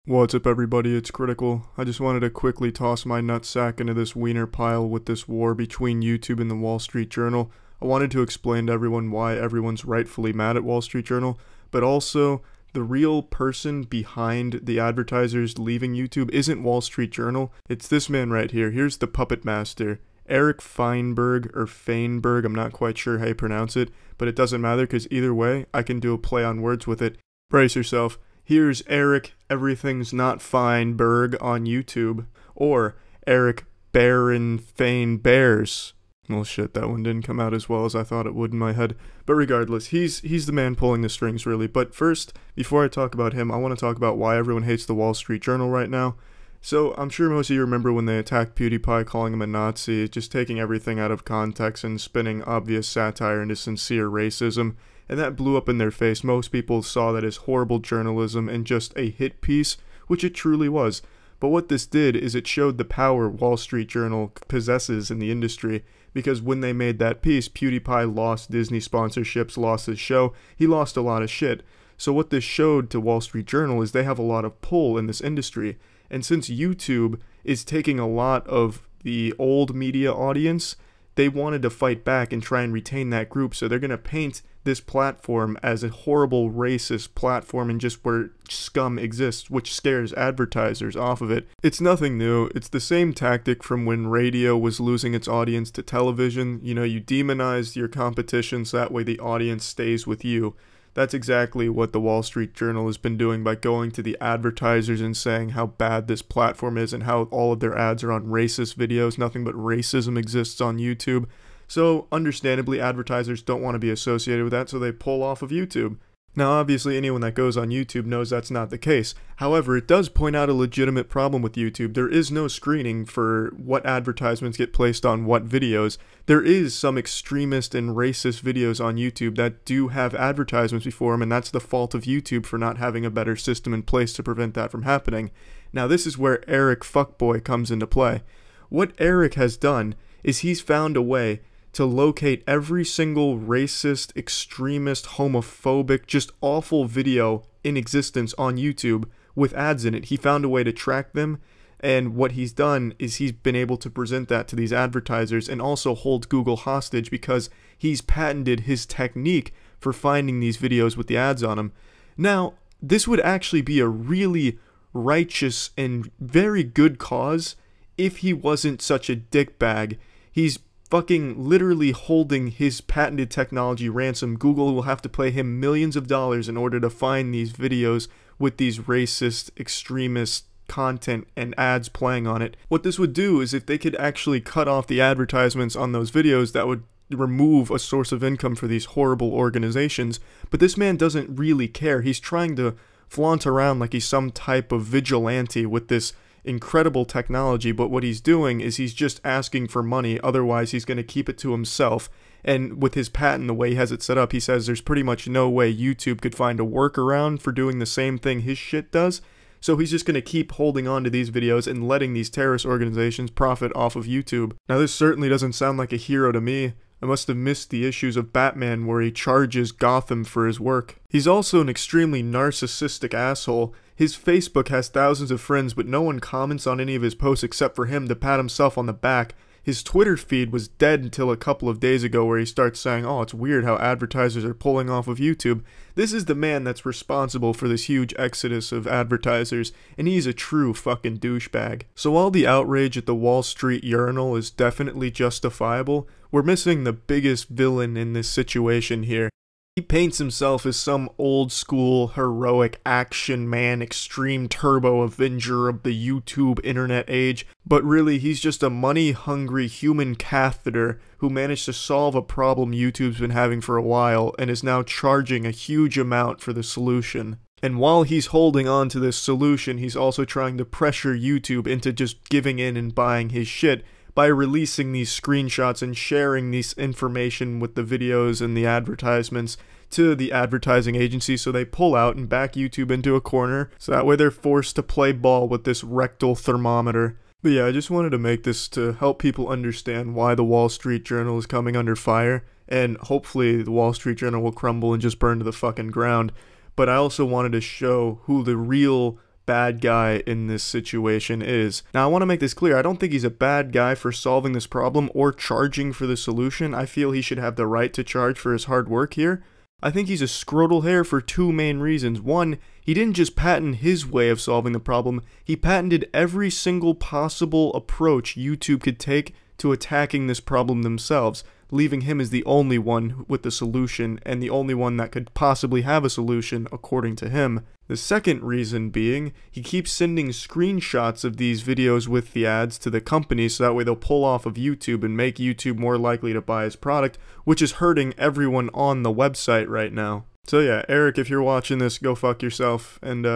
What's up everybody, it's Critical. I just wanted to quickly toss my nutsack into this wiener pile with this war between YouTube and the Wall Street Journal. I wanted to explain to everyone why everyone's rightfully mad at Wall Street Journal, but also the real person behind the advertisers leaving YouTube isn't Wall Street Journal, it's this man right here. Here's the puppet master. Eric Feinberg, or Feinberg, I'm not quite sure how you pronounce it, but it doesn't matter because either way, I can do a play on words with it. Brace yourself. Here's Eric Everything's Not Feinberg on YouTube, or Eric Baron Fein Bears. Well shit, that one didn't come out as well as I thought it would in my head. But regardless, he's the man pulling the strings really. But first, before I talk about him, I want to talk about why everyone hates the Wall Street Journal right now. So, I'm sure most of you remember when they attacked PewDiePie calling him a Nazi, just taking everything out of context and spinning obvious satire into sincere racism. And that blew up in their face. Most people saw that as horrible journalism and just a hit piece, which it truly was. But what this did is it showed the power Wall Street Journal possesses in the industry, because when they made that piece, PewDiePie lost Disney sponsorships, lost his show, he lost a lot of shit. So what this showed to Wall Street Journal is they have a lot of pull in this industry. And since YouTube is taking a lot of the old media audience, they wanted to fight back and try and retain that group, so they're going to paint this platform as a horrible racist platform and just where scum exists, which scares advertisers off of it. It's nothing new. It's the same tactic from when radio was losing its audience to television. You know, you demonize your competition so that way the audience stays with you. That's exactly what the Wall Street Journal has been doing by going to the advertisers and saying how bad this platform is and how all of their ads are on racist videos. Nothing but racism exists on YouTube. So, understandably, advertisers don't want to be associated with that, so they pull off of YouTube. Now, obviously, anyone that goes on YouTube knows that's not the case. However, it does point out a legitimate problem with YouTube. There is no screening for what advertisements get placed on what videos. There is some extremist and racist videos on YouTube that do have advertisements before them, and that's the fault of YouTube for not having a better system in place to prevent that from happening. Now, this is where Eric Fuckboy comes into play. What Eric has done is he's found a way to locate every single racist, extremist, homophobic, just awful video in existence on YouTube with ads in it. He found a way to track them, and what he's done is he's been able to present that to these advertisers and also hold Google hostage because he's patented his technique for finding these videos with the ads on them. Now, this would actually be a really righteous and very good cause if he wasn't such a dickbag. He's fucking literally holding his patented technology ransom. Google will have to pay him millions of dollars in order to find these videos with these racist, extremist content and ads playing on it. What this would do is if they could actually cut off the advertisements on those videos, that would remove a source of income for these horrible organizations. But this man doesn't really care. He's trying to flaunt around like he's some type of vigilante with this incredible technology, but what he's doing is he's just asking for money, otherwise he's going to keep it to himself. And with his patent, the way he has it set up, he says there's pretty much no way YouTube could find a workaround for doing the same thing his shit does, so he's just going to keep holding on to these videos and letting these terrorist organizations profit off of YouTube. Now this certainly doesn't sound like a hero to me. I must have missed the issues of Batman where he charges Gotham for his work. He's also an extremely narcissistic asshole. His Facebook has thousands of friends, but no one comments on any of his posts except for him to pat himself on the back. His Twitter feed was dead until a couple of days ago where he starts saying, oh, it's weird how advertisers are pulling off of YouTube. This is the man that's responsible for this huge exodus of advertisers, and he's a true fucking douchebag. So while the outrage at the Wall Street Journal is definitely justifiable, we're missing the biggest villain in this situation here. He paints himself as some old school heroic action man, extreme turbo avenger of the YouTube internet age, but really he's just a money hungry human catheter who managed to solve a problem YouTube's been having for a while and is now charging a huge amount for the solution. And while he's holding on to this solution, he's also trying to pressure YouTube into just giving in and buying his shit by releasing these screenshots and sharing this information with the videos and the advertisements to the advertising agency, so they pull out and back YouTube into a corner, so that way they're forced to play ball with this rectal thermometer. But yeah, I just wanted to make this to help people understand why the Wall Street Journal is coming under fire, and hopefully the Wall Street Journal will crumble and just burn to the fucking ground. But I also wanted to show who the real bad guy in this situation is. Now, I want to make this clear. I don't think he's a bad guy for solving this problem or charging for the solution. I feel he should have the right to charge for his hard work here. I think he's a scrotal hair for two main reasons. One, he didn't just patent his way of solving the problem, he patented every single possible approach YouTube could take to attacking this problem themselves, leaving him as the only one with the solution and the only one that could possibly have a solution according to him. The second reason being, he keeps sending screenshots of these videos with the ads to the company so that way they'll pull off of YouTube and make YouTube more likely to buy his product, which is hurting everyone on the website right now. So yeah, Eric, if you're watching this, go fuck yourself, and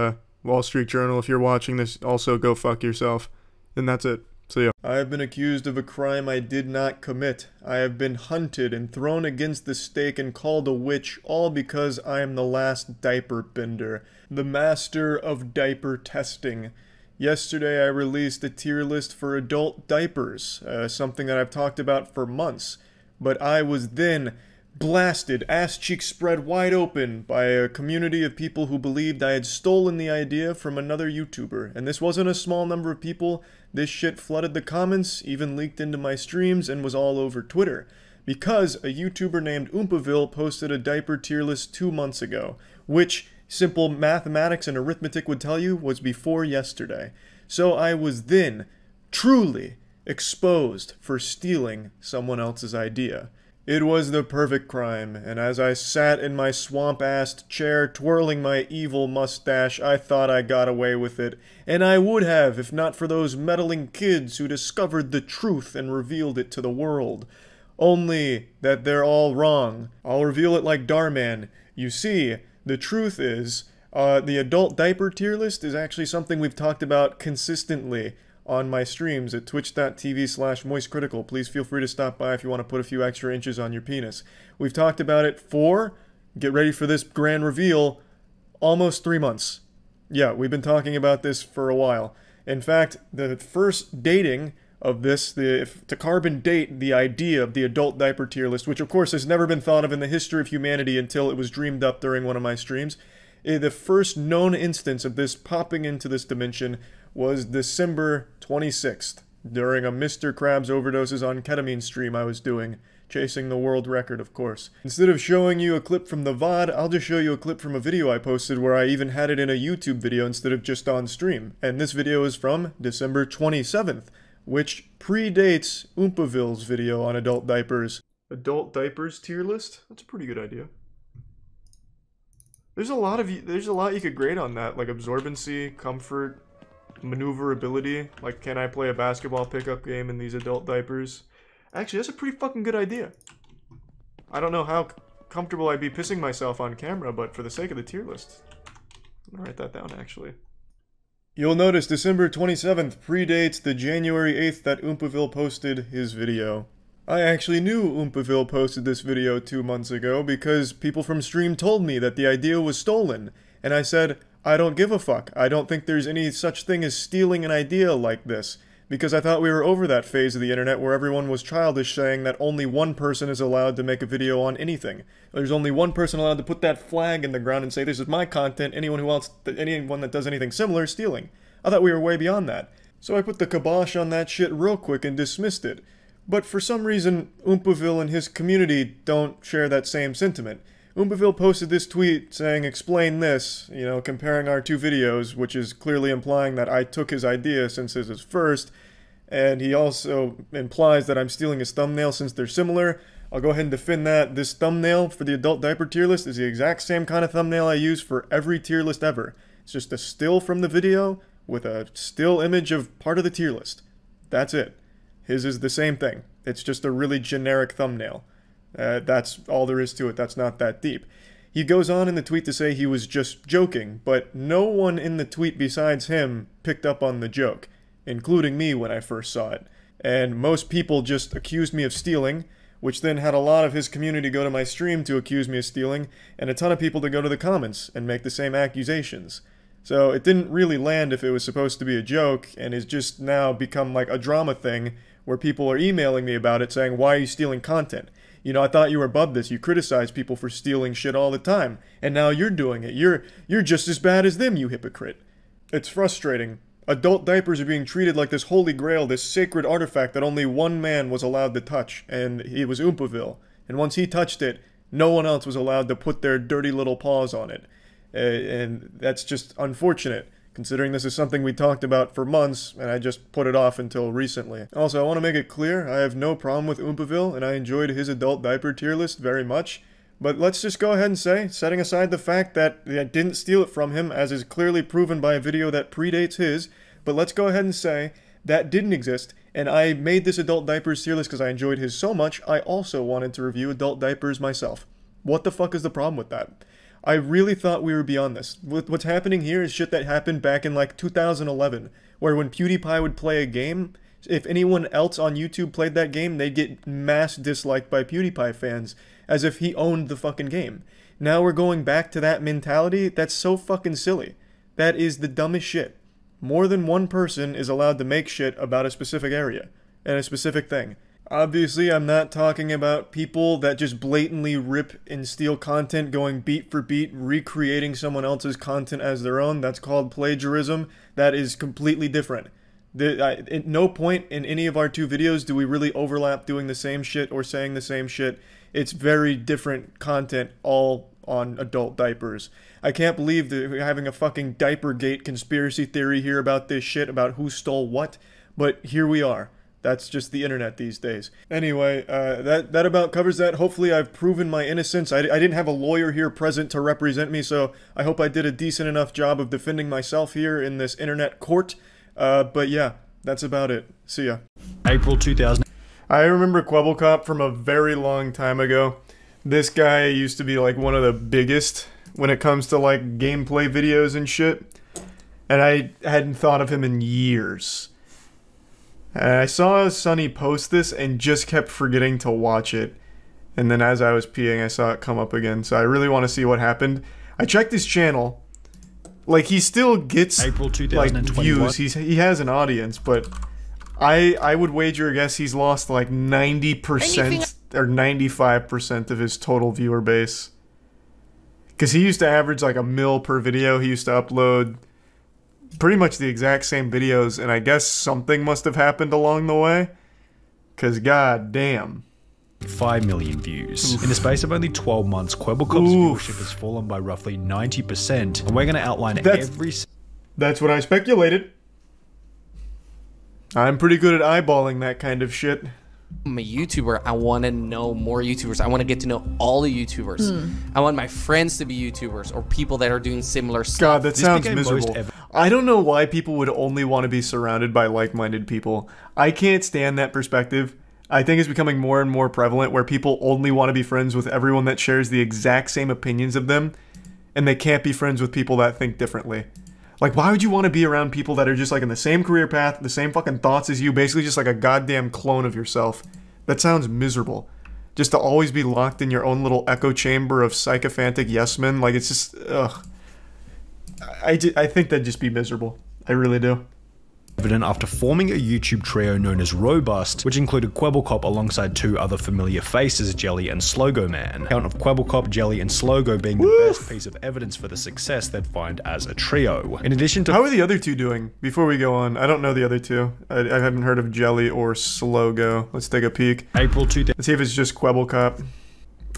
Wall Street Journal, if you're watching this, also go fuck yourself. And that's it. So yeah. I have been accused of a crime I did not commit. I have been hunted and thrown against the stake and called a witch, all because I am the last diaper bender, the master of diaper testing. Yesterday I released a tier list for adult diapers, something that I've talked about for months, but I was then blasted, ass cheeks spread wide open, by a community of people who believed I had stolen the idea from another YouTuber. And this wasn't a small number of people. This shit flooded the comments, even leaked into my streams, and was all over Twitter. Because a YouTuber named Oompaville posted a diaper tier list 2 months ago, which simple mathematics and arithmetic would tell you was before yesterday. So I was then truly exposed for stealing someone else's idea. It was the perfect crime, and as I sat in my swamp-assed chair twirling my evil mustache, I thought I got away with it, and I would have if not for those meddling kids who discovered the truth and revealed it to the world. Only that they're all wrong. I'll reveal it like Darman. You see, the truth is, the adult diaper tier list is actually something we've talked about consistently on my streams at twitch.tv/moistcritical. Please feel free to stop by if you want to put a few extra inches on your penis. We've talked about it for, get ready for this grand reveal, almost 3 months. Yeah, we've been talking about this for a while. In fact, the first dating of this, to carbon date the idea of the adult diaper tier list, which of course has never been thought of in the history of humanity until it was dreamed up during one of my streams, the first known instance of this popping into this dimension was December 26th, during a Mr. Krabs overdoses on ketamine stream I was doing, chasing the world record, of course. Instead of showing you a clip from the VOD, I'll just show you a clip from a video I posted where I even had it in a YouTube video instead of just on stream. And this video is from December 27th, which predates Oompaville's video on adult diapers. Adult diapers tier list? That's a pretty good idea. There's a lot you could grade on that, like absorbency, comfort, maneuverability, like can I play a basketball pickup game in these adult diapers? Actually, that's a pretty fucking good idea. I don't know how comfortable I'd be pissing myself on camera, but for the sake of the tier list, I'm gonna write that down actually. You'll notice December 27th predates the January 8th that Oompaville posted his video. I actually knew Oompaville posted this video 2 months ago because people from stream told me that the idea was stolen, and I said, I don't give a fuck. I don't think there's any such thing as stealing an idea like this, because I thought we were over that phase of the internet where everyone was childish saying that only one person is allowed to make a video on anything. There's only one person allowed to put that flag in the ground and say, this is my content, anyone that does anything similar is stealing. I thought we were way beyond that. So I put the kibosh on that shit real quick and dismissed it. But for some reason, Oompaville and his community don't share that same sentiment. Oompaville posted this tweet saying, explain this, you know, comparing our two videos, which is clearly implying that I took his idea since his is first, and he also implies that I'm stealing his thumbnail since they're similar. I'll go ahead and defend that. This thumbnail for the adult diaper tier list is the exact same kind of thumbnail I use for every tier list ever. It's just a still from the video with a still image of part of the tier list. That's it. His is the same thing. It's just a really generic thumbnail. That's all there is to it. That's not that deep. He goes on in the tweet to say he was just joking, but no one in the tweet besides him picked up on the joke, including me when I first saw it. And most people just accused me of stealing, which then had a lot of his community go to my stream to accuse me of stealing, and a ton of people to go to the comments and make the same accusations. So it didn't really land if it was supposed to be a joke, and it's just now become like a drama thing where people are emailing me about it saying, why are you stealing content? You know, I thought you were above this. You criticize people for stealing shit all the time, and now you're doing it. You're just as bad as them, you hypocrite. It's frustrating. Adult diapers are being treated like this holy grail, this sacred artifact that only one man was allowed to touch, and he was Oompaville. And once he touched it, no one else was allowed to put their dirty little paws on it. And that's just unfortunate, considering this is something we talked about for months, and I just put it off until recently. Also, I want to make it clear, I have no problem with Oompaville, and I enjoyed his adult diaper tier list very much. But let's just go ahead and say, setting aside the fact that I didn't steal it from him, as is clearly proven by a video that predates his, but let's go ahead and say that didn't exist, and I made this adult diapers tier list because I enjoyed his so much, I also wanted to review adult diapers myself. What the fuck is the problem with that? I really thought we were beyond this. What's happening here is shit that happened back in like 2011, where when PewDiePie would play a game, if anyone else on YouTube played that game, they'd get mass disliked by PewDiePie fans, as if he owned the fucking game. Now we're going back to that mentality? That's so fucking silly. That is the dumbest shit. More than one person is allowed to make shit about a specific area, and a specific thing. Obviously, I'm not talking about people that just blatantly rip and steal content, going beat for beat, recreating someone else's content as their own. That's called plagiarism. That is completely different. At no point in any of our two videos do we really overlap doing the same shit or saying the same shit. It's very different content, all on adult diapers. I can't believe that we're having a fucking Diapergate conspiracy theory here about this shit, about who stole what, but here we are. That's just the internet these days. Anyway, that about covers that. Hopefully I've proven my innocence. I didn't have a lawyer here present to represent me, so I hope I did a decent enough job of defending myself here in this internet court. But yeah, that's about it. See ya. April 2000. I remember Kwebbelkop from a very long time ago. This guy used to be like one of the biggest when it comes to like gameplay videos and shit. And I hadn't thought of him in years. And I saw Sonny post this and just kept forgetting to watch it. And then as I was peeing, I saw it come up again. So I really want to see what happened. I checked his channel. Like, he still gets April like views. He has an audience, but I would wager a guess he's lost like 90% or 95% of his total viewer base. Because he used to average like 1 mil per video. He used to upload pretty much the exact same videos, and I guess something must have happened along the way. Because god damn. 5 million views. Oof. In the space of only 12 months, Kwebbelkop's viewership has fallen by roughly 90%, and we're going to outline every... That's what I speculated. I'm pretty good at eyeballing that kind of shit. I'm a YouTuber. I want to know more YouTubers. I want to get to know all the YouTubers. I want my friends to be YouTubers or people that are doing similar stuff. God, that sounds miserable. I don't know why people would only want to be surrounded by like-minded people. I can't stand that perspective. I think it's becoming more and more prevalent where people only want to be friends with everyone that shares the exact same opinions of them, and they can't be friends with people that think differently. Like, why would you want to be around people that are just like in the same career path, the same fucking thoughts as you, basically just like a goddamn clone of yourself? That sounds miserable. Just to always be locked in your own little echo chamber of sycophantic yes men, like it's just, ugh. I think that'd just be miserable. I really do. Evident after forming a YouTube trio known as Robust, which included Kwebbelkop alongside 2 other familiar faces, Jelly and Slogo Man. Count of Kwebbelkop, Jelly, and Slogo being the best piece of evidence for the success they'd find as a trio. In addition to— How are the other 2 doing? Before we go on, I don't know the other 2. I haven't heard of Jelly or Slogo. Let's take a peek. April 2000. Let's see if it's just Kwebbelkop.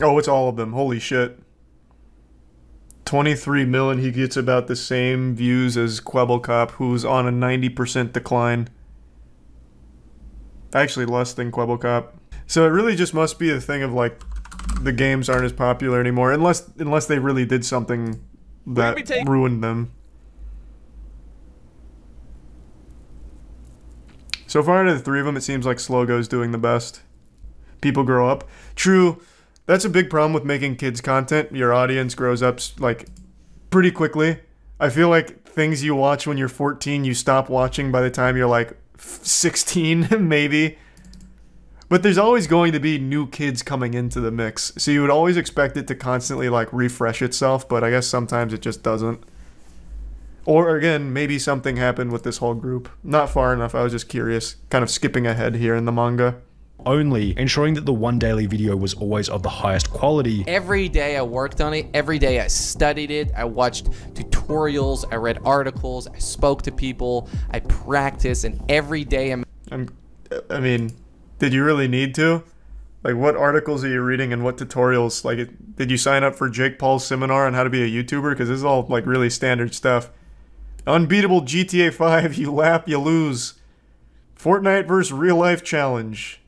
Oh, it's all of them. Holy shit. 23 million, he gets about the same views as Kwebbelkop, who's on a 90% decline. Actually, less than Kwebbelkop. So it really just must be a thing of, like, the games aren't as popular anymore, unless they really did something that ruined them. So far out of the 3 of them, it seems like Slogo's doing the best. People grow up. True. That's a big problem with making kids content. Your audience grows up, like, pretty quickly. I feel like things you watch when you're 14, you stop watching by the time you're, like, 16, maybe. But there's always going to be new kids coming into the mix. So you would always expect it to constantly, like, refresh itself, but I guess sometimes it just doesn't. Or, again, maybe something happened with this whole group. Not far enough, I was just curious. Kind of skipping ahead here in the manga. only, ensuring that the one daily video was always of the highest quality. Every day I worked on it. Every day I studied it. I watched tutorials. I read articles. I spoke to people. I practiced, and every day I mean, did you really need to? Like, what articles are you reading and what tutorials? Like, did you sign up for Jake Paul's seminar on how to be a YouTuber? Because this is all, like, really standard stuff. Unbeatable GTA 5, you lap, you lose. Fortnite vs. real life challenge.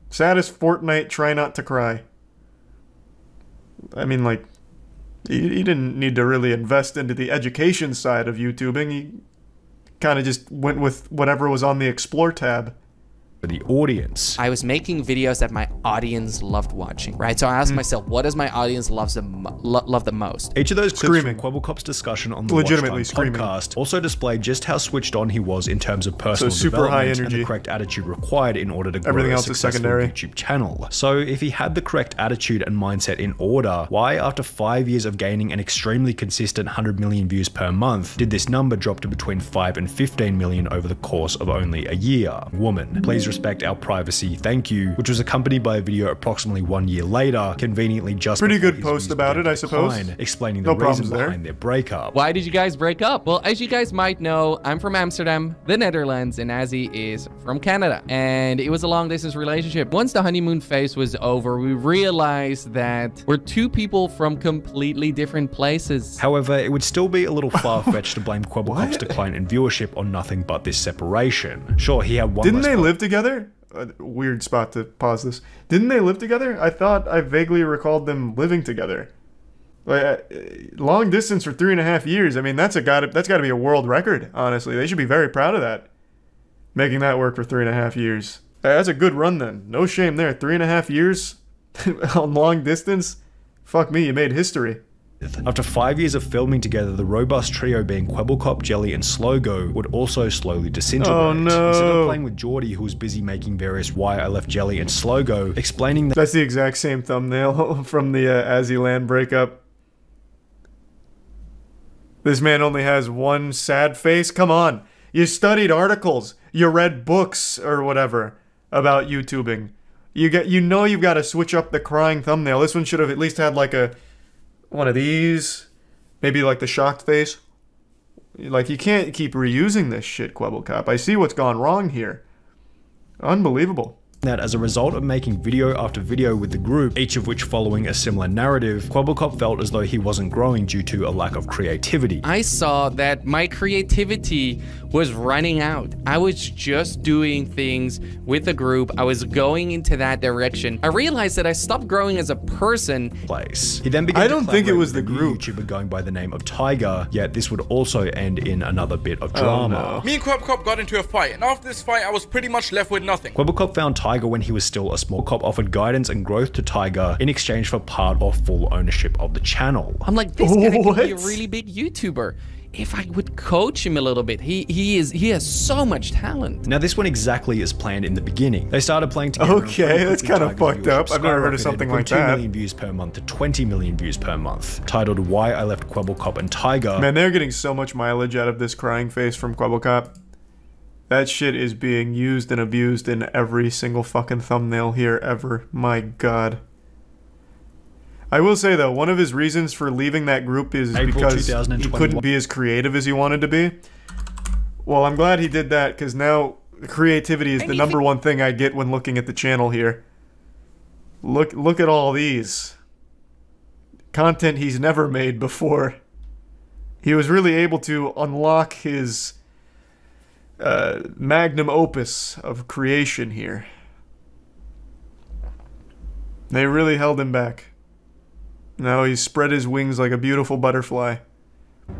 Saddest Fortnite, try not to cry. I mean, like, you didn't need to really invest into the education side of YouTubing. You kind of just went with whatever was on the Explore tab. For the audience. I was making videos that my audience loved watching, right? So I asked myself, what does my audience love the most? Each of those clips from Kwebbelkop's discussion on the Legitimately Watchtime podcast also displayed just how switched on he was in terms of personal development and the correct attitude required in order to grow a successful YouTube channel. So if he had the correct attitude and mindset in order, why after 5 years of gaining an extremely consistent 100 million views per month, did this number drop to between 5 and 15 million over the course of only a year? Woman, please respect our privacy, thank you, which was accompanied by a video approximately 1 year later, conveniently just pretty good post about it, I suppose, explaining the reason behind their breakup. Why did you guys break up? Well, as you guys might know, I'm from Amsterdam, the Netherlands, and Azzy is from Canada, and it was a long distance relationship. Once the honeymoon phase was over, we realized that we're two people from completely different places. However, it would still be a little far-fetched to blame Kwebbelkop's decline in viewership on nothing but this separation. Sure, he had one. Didn't they live together? Weird spot to pause this. Didn't they live together? I thought I vaguely recalled them living together. Like, long distance for 3.5 years. I mean, that's got to be a world record. Honestly, they should be very proud of that. Making that work for 3.5 years. That's a good run then. No shame there. 3.5 years on long distance. Fuck me, you made history. After 5 years of filming together, the robust trio being Kwebbelkop, Jelly, and Slogo would also slowly disintegrate. Oh no! Instead of playing with Geordie, who was busy making various Why I Left Jelly and Slogo, explaining that— That's the exact same thumbnail from the Azzy breakup. This man only has one sad face? Come on! You studied articles, you read books or whatever about YouTubing. You know you've got to switch up the crying thumbnail. This one should have at least had like one of these, maybe like the shocked face. Like, you can't keep reusing this shit, Kwebbelkop. I see what's gone wrong here. Unbelievable. That as a result of making video after video with the group, each of which following a similar narrative, Kwebbelkop felt as though he wasn't growing due to a lack of creativity. I saw that my creativity was running out. I was just doing things with the group. I was going into that direction. I realized that I stopped growing as a person. He then began to think it was the group. YouTuber going by the name of Tiger, yet this would also end in another bit of drama. Oh, no. Me and Kwebbelkop got into a fight, and after this fight, I was pretty much left with nothing. Kwebbelkop found Tiger when he was still a small cop, offered guidance and growth to Tiger in exchange for part or full ownership of the channel. I'm like, this guy could be a really big YouTuber. If I would coach him a little bit, he has so much talent. Now this went exactly as planned in the beginning. They started playing together. Okay, that's kind of fucked up. I've never heard of something like that. 2 million views per month to 20 million views per month. Titled Why I Left Kwebbelkop and Tiger. Man, they're getting so much mileage out of this crying face from Kwebbelkop. That shit is being used and abused in every single fucking thumbnail here ever. My god. I will say though, one of his reasons for leaving that group is because he couldn't be as creative as he wanted to be. Well, I'm glad he did that, because now creativity is the number one thing I get when looking at the channel here. Look at all these. Content he's never made before. He was really able to unlock his magnum opus of creation here. They really held him back. Now he's spread his wings like a beautiful butterfly.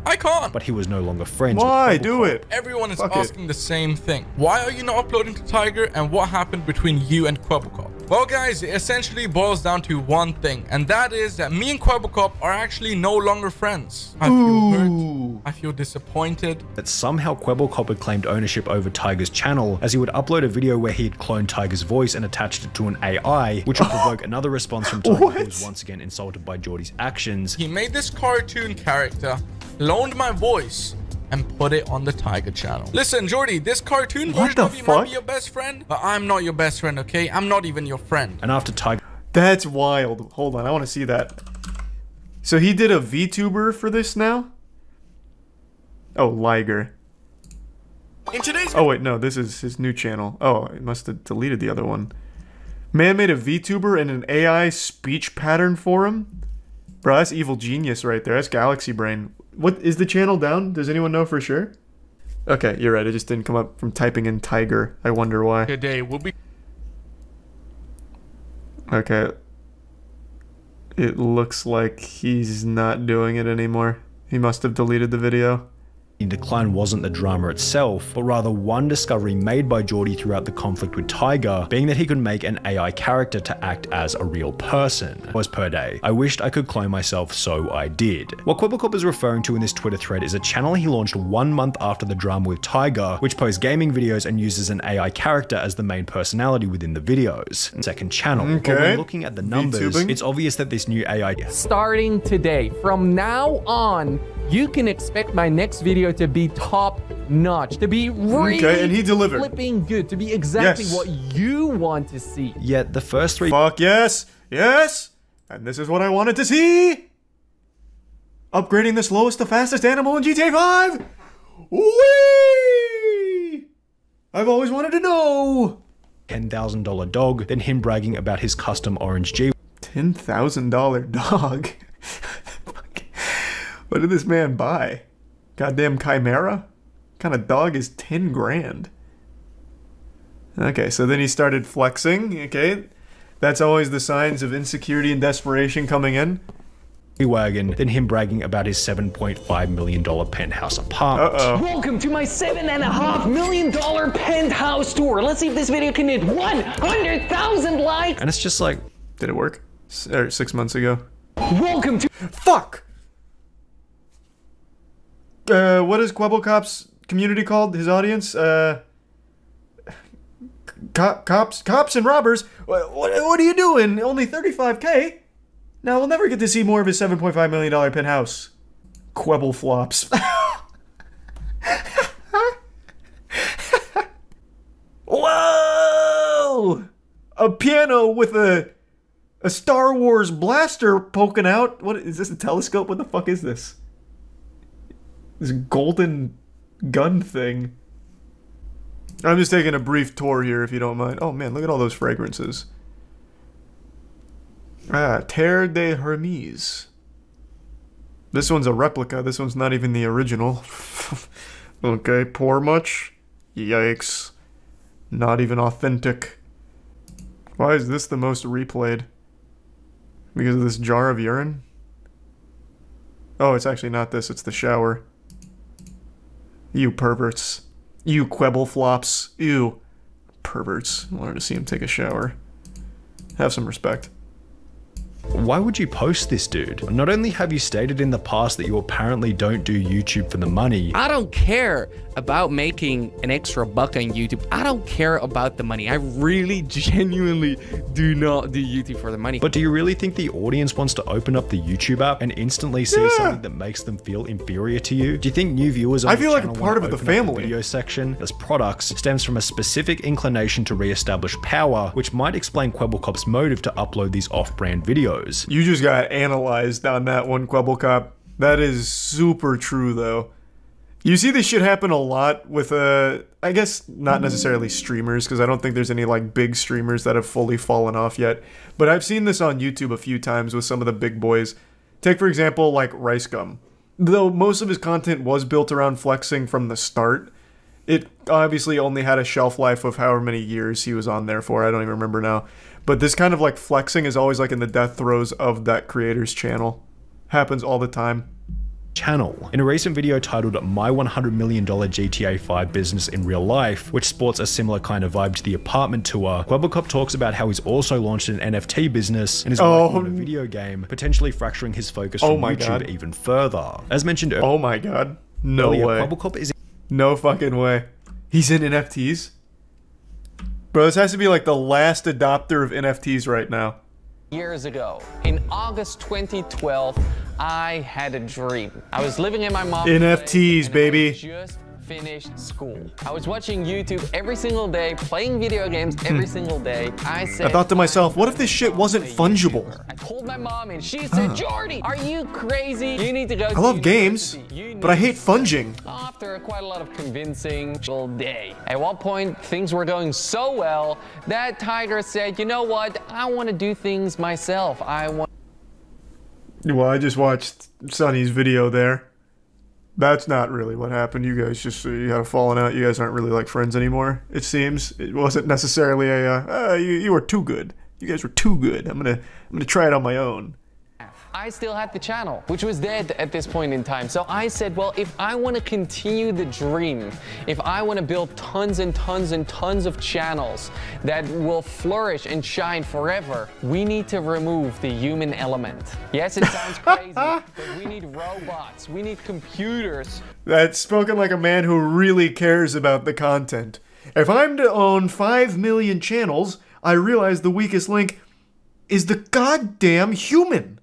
I can't! But he was no longer friends with Why? Kwebbelkop. Do it! Everyone is asking the same thing. Why are you not uploading to Tiger, and what happened between you and Kwebbelkop? Well guys, it essentially boils down to one thing, and that is that me and Kwebbelkop are actually no longer friends. I feel hurt. I feel disappointed. That somehow Kwebbelkop had claimed ownership over Tiger's channel, as he would upload a video where he had cloned Tiger's voice and attached it to an AI, which would provoke another response from Tiger, who was once again insulted by Geordie's actions. He made this cartoon character, loaned my voice, and put it on the Tiger channel. Listen, Jordy, this cartoon What version the of you might fuck? be your best friend, but I'm not your best friend, okay? I'm not even your friend. And after Tiger That's wild. Hold on, I want to see that. So he did a VTuber for this now? Oh, Liger. In today's Oh wait, no, this is his new channel. Oh, I must have deleted the other one. Man made a VTuber and an AI speech pattern for him? Bro, that's evil genius right there. That's Galaxy Brain. What, is the channel down? Does anyone know for sure? Okay, you're right. It just didn't come up from typing in Tiger. I wonder why. today will be Okay. It looks like he's not doing it anymore. He must have deleted the video. in decline wasn't the drama itself, but rather one discovery made by Geordie throughout the conflict with Tiger, being that he could make an AI character to act as a real person. Was per day. I wished I could clone myself, so I did. What Quibblecop is referring to in this Twitter thread is a channel he launched 1 month after the drama with Tiger, which posts gaming videos and uses an AI character as the main personality within the videos. Second channel. But when looking at the numbers, VTubing? it's obvious that this new AI Starting today, from now on, you can expect my next video to be top notch, to be really and he delivered. flipping good, to be exactly Yes. what you want to see. Yet the first 3 Fuck yes! Yes! And this is what I wanted to see! Upgrading the slowest to fastest animal in GTA 5! Whee! I've always wanted to know! $10,000 dog, then him bragging about his custom orange G. $10,000 dog? What did this man buy? Goddamn Chimera? What kind of dog is 10 grand? Okay, so then he started flexing, okay? That's always the signs of insecurity and desperation coming in. Wagon, then him bragging about his $7.5 million penthouse apartment. Uh-oh. Welcome to my $7.5 million penthouse tour. Let's see if this video can hit 100,000 likes. And it's just like, Did it work? 6 months ago. Welcome to Fuck! What is Quibblecop's community called? His audience? Cops and robbers? What are you doing? Only 35K? Now we'll never get to see more of his $7.5 million penthouse. Quibble flops. Whoa! A piano with a Star Wars blaster poking out. What is this? A telescope? What the fuck is this? This golden gun thing. I'm just taking a brief tour here, if you don't mind. Oh man, look at all those fragrances. Ah, Terre de Hermes. This one's a replica. This one's not even the original. Okay, pour much? Yikes. Not even authentic. Why is this the most replayed? Because of this jar of urine? Oh, it's actually not this, it's the shower. You perverts. You Quibble flops. You perverts. I wanted to see him take a shower. Have some respect. why would you post this, dude? Not only have you stated in the past that you apparently don't do YouTube for the money, I don't care about making an extra buck on YouTube. I don't care about the money. I really genuinely do not do YouTube for the money. but do you really think the audience wants to open up the YouTube app and instantly see something that makes them feel inferior to you? Do you think new viewers on I the feel like a channel part wanna of the open up family. video section as products stems from a specific inclination to re-establish power, which might explain Quibblecop's motive to upload these off-brand videos. You just got analyzed on that one, Quibblecop. That is super true, though. You see this shit happen a lot with, I guess not necessarily streamers, because I don't think there's any, like, big streamers that have fully fallen off yet. But I've seen this on YouTube a few times with some of the big boys. Take, for example, like, Rice Gum. Though most of his content was built around flexing from the start, it obviously only had a shelf life of however many years he was on there for. I don't even remember now. But this kind of, like, flexing is always, like, in the death throes of that creator's channel. Happens all the time. Channel. In a recent video titled My $100 Million GTA 5 Business in Real Life, which sports a similar kind of vibe to the apartment tour, Quibblecop talks about how he's also launched an NFT business and is working on a video game, potentially fracturing his focus from my YouTube God. even further. As mentioned Oh my god. No earlier, way. Quibblecop is No fucking way. He's in NFTs? Bro, this has to be like the last adopter of NFTs right now. years ago. In August 2012, I had a dream. I was living in my mom's NFTs, place, and baby. I just finished school. I was watching YouTube every single day, playing video games every single day. I thought to myself, what if this shit wasn't fungible? I called my mom and she said, Jordy, are you crazy? You need to go to I love games, but I hate funging. After quite a lot of convincing all day. At one point, things were going so well that Tiger said, you know what? I want to do things myself. Well, I just watched Sonny's video there. That's not really what happened. You guys just you had a falling out. You guys aren't really like friends anymore. It seems it wasn't necessarily a you were too good. You guys were too good. I'm gonna try it on my own. I still had the channel, which was dead at this point in time. So I said, well, if I want to continue the dream, if I want to build tons and tons and tons of channels that will flourish and shine forever, we need to remove the human element. Yes, it sounds crazy, but we need robots, we need computers. That's spoken like a man who really cares about the content. If I'm to own 5 million channels, I realize the weakest link is the goddamn human.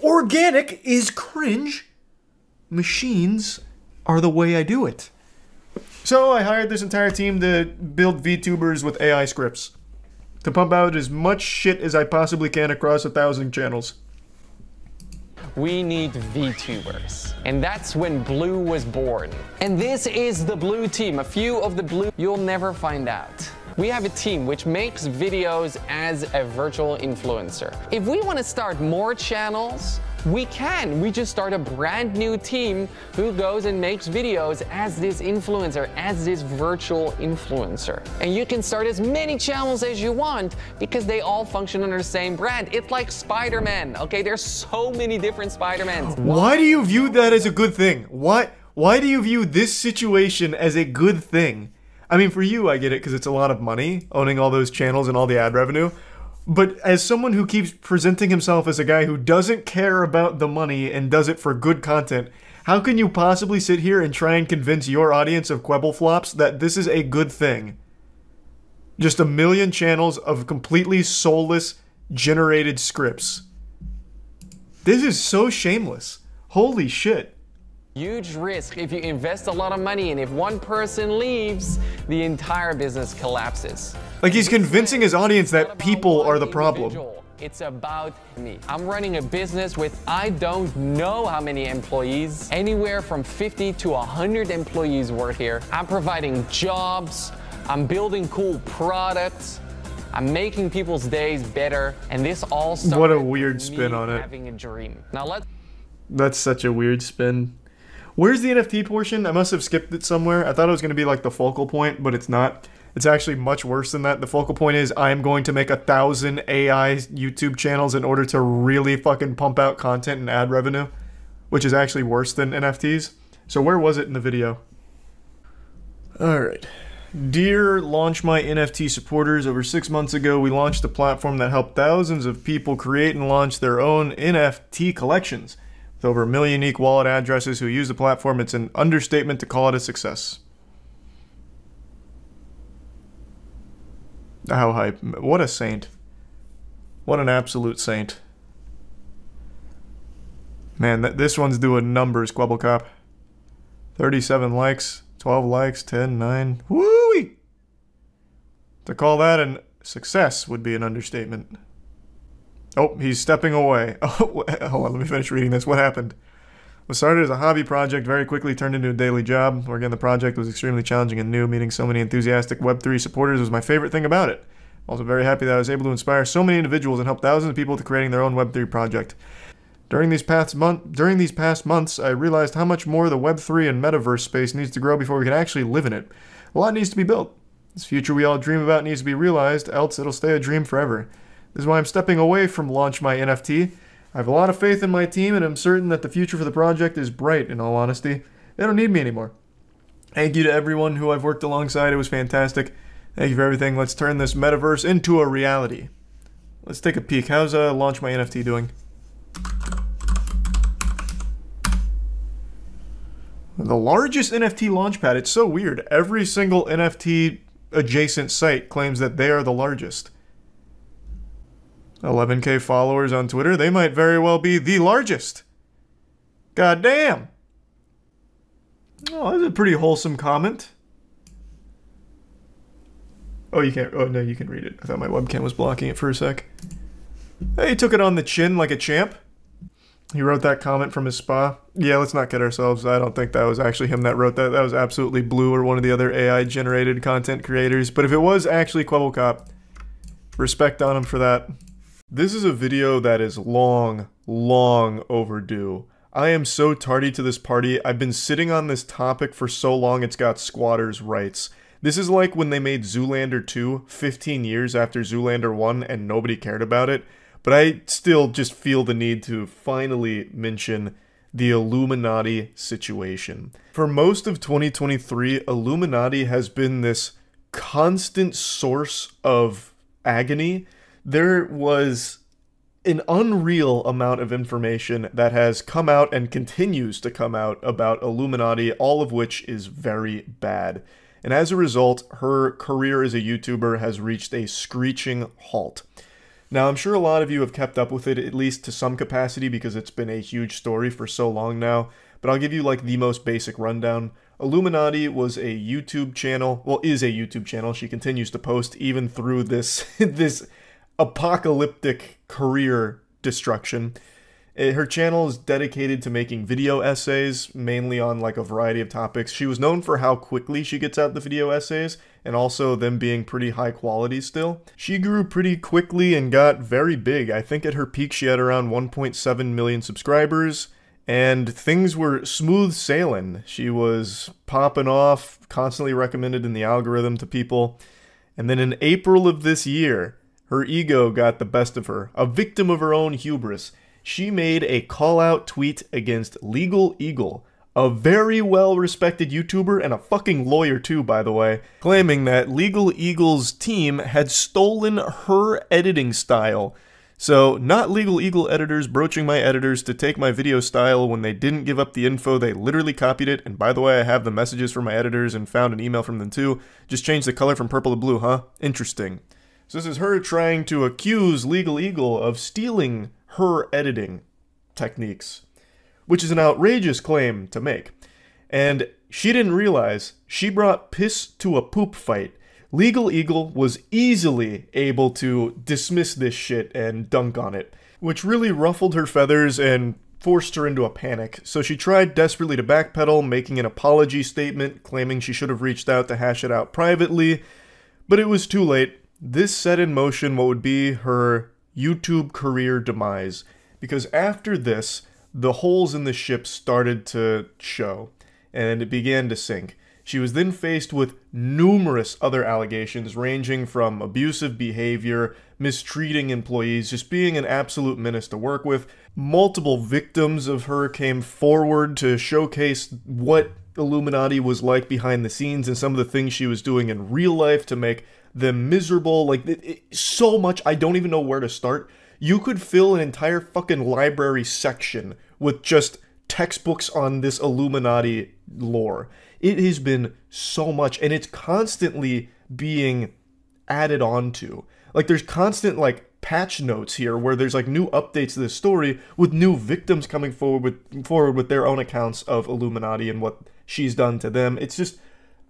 Organic is cringe. Machines are the way I do it. So I hired this entire team to build VTubers with AI scripts. To pump out as much shit as I possibly can across 1,000 channels. We need VTubers. And that's when Blue was born. And this is the Blue team. A few of the Blue you'll never find out. We have a team which makes videos as a virtual influencer. If we want to start more channels, we can. We just start a brand new team who goes and makes videos as this influencer, as this virtual influencer. And you can start as many channels as you want because they all function under the same brand. It's like Spider-Man, okay? There's so many different Spider-Mans. Why do you view that as a good thing? Why do you view this situation as a good thing? I mean, for you, I get it because it's a lot of money, owning all those channels and all the ad revenue. But as someone who keeps presenting himself as a guy who doesn't care about the money and does it for good content, how can you possibly sit here and try and convince your audience of Quebble flops that this is a good thing? Just 1 million channels of completely soulless, generated scripts. This is so shameless. Holy shit. Huge risk if you invest a lot of money, and if one person leaves, the entire business collapses. Like he's convincing his audience that people are the problem. It's about me. I'm running a business with I don't know how many employees. Anywhere from 50 to 100 employees work here. I'm providing jobs. I'm building cool products. I'm making people's days better. And this all started what a weird spin on it. Having a dream. Now That's such a weird spin. Where's the NFT portion? I must have skipped it somewhere. I thought it was going to be like the focal point, but it's not. It's actually much worse than that. The focal point is I'm going to make 1,000 AI YouTube channels in order to really fucking pump out content and ad revenue, which is actually worse than NFTs. So where was it in the video? Alright. Dear Launch My NFT supporters, over 6 months ago we launched a platform that helped thousands of people create and launch their own NFT collections. With over 1 million unique wallet addresses who use the platform, it's an understatement to call it a success. How hype. What a saint. What an absolute saint. Man, this one's doing numbers, Quebblecop. 37 likes, 12 likes, 10, 9. Woo-wee! To call that a success would be an understatement. Oh, he's stepping away. Oh, hold on, let me finish reading this. What happened? Was started as a hobby project, very quickly turned into a daily job. Again, the project was extremely challenging and new. Meeting so many enthusiastic Web3 supporters was my favorite thing about it. I'm also very happy that I was able to inspire so many individuals and help thousands of people to creating their own Web3 project. During these past months, I realized how much more the Web3 and metaverse space needs to grow before we can actually live in it. A lot needs to be built. This future we all dream about needs to be realized, else it'll stay a dream forever. This is why I'm stepping away from Launch My NFT. I have a lot of faith in my team, and I'm certain that the future for the project is bright, in all honesty. They don't need me anymore. Thank you to everyone who I've worked alongside. It was fantastic. Thank you for everything. Let's turn this metaverse into a reality. Let's take a peek. How's Launch My NFT doing? The largest NFT launchpad. It's so weird. Every single NFT adjacent site claims that they are the largest. 11K followers on Twitter. They might very well be the largest. God damn. Oh, that's a pretty wholesome comment. Oh, you can't. Oh, no, you can read it. I thought my webcam was blocking it for a sec. Hey, he took it on the chin like a champ. He wrote that comment from his spa. Yeah, let's not kid ourselves. I don't think that was actually him that wrote that. That was absolutely Blue or one of the other AI-generated content creators. But if it was actually Quebblecop, respect on him for that. This is a video that is long, long overdue. I am so tardy to this party. I've been sitting on this topic for so long it's got squatters' rights. This is like when they made Zoolander 2 15 years after Zoolander 1 and nobody cared about it. But I still just feel the need to finally mention the Illuminati situation. For most of 2023, Illuminati has been this constant source of agony. There was an unreal amount of information that has come out and continues to come out about Illuminati, all of which is very bad. And as a result, her career as a YouTuber has reached a screeching halt. Now, I'm sure a lot of you have kept up with it, at least to some capacity, because it's been a huge story for so long now, but I'll give you like the most basic rundown. Illuminati was a YouTube channel, well, is a YouTube channel. She continues to post even through this, this apocalyptic career destruction. Her channel is dedicated to making video essays, mainly on like a variety of topics. She was known for how quickly she gets out the video essays, and also them being pretty high quality still. She grew pretty quickly and got very big. I think at her peak she had around 1.7 million subscribers, and things were smooth sailing. She was popping off, constantly recommended in the algorithm to people. And then in April of this year, her ego got the best of her, a victim of her own hubris. She made a call-out tweet against Legal Eagle, a very well-respected YouTuber and a fucking lawyer too, by the way, claiming that Legal Eagle's team had stolen her editing style. So, not Legal Eagle editors broaching my editors to take my video style when they didn't give up the info, they literally copied it, and by the way, I have the messages from my editors and found an email from them too. Just changed the color from purple to blue, huh? Interesting. So this is her trying to accuse Legal Eagle of stealing her editing techniques, which is an outrageous claim to make. And she didn't realize she brought piss to a poop fight. Legal Eagle was easily able to dismiss this shit and dunk on it, which really ruffled her feathers and forced her into a panic. So she tried desperately to backpedal, making an apology statement, claiming she should have reached out to hash it out privately, but it was too late. This set in motion what would be her YouTube career demise, because after this, the holes in the ship started to show, and it began to sink. She was then faced with numerous other allegations, ranging from abusive behavior, mistreating employees, just being an absolute menace to work with. Multiple victims of her came forward to showcase what Illuminati was like behind the scenes and some of the things she was doing in real life to make them miserable. Like, so much, I don't even know where to start. You could fill an entire fucking library section with just textbooks on this Illuminati lore. It has been so much, and it's constantly being added on to. Like, there's constant, like, patch notes here where there's, like, new updates to this story with new victims coming forward with their own accounts of Illuminati and what she's done to them. It's just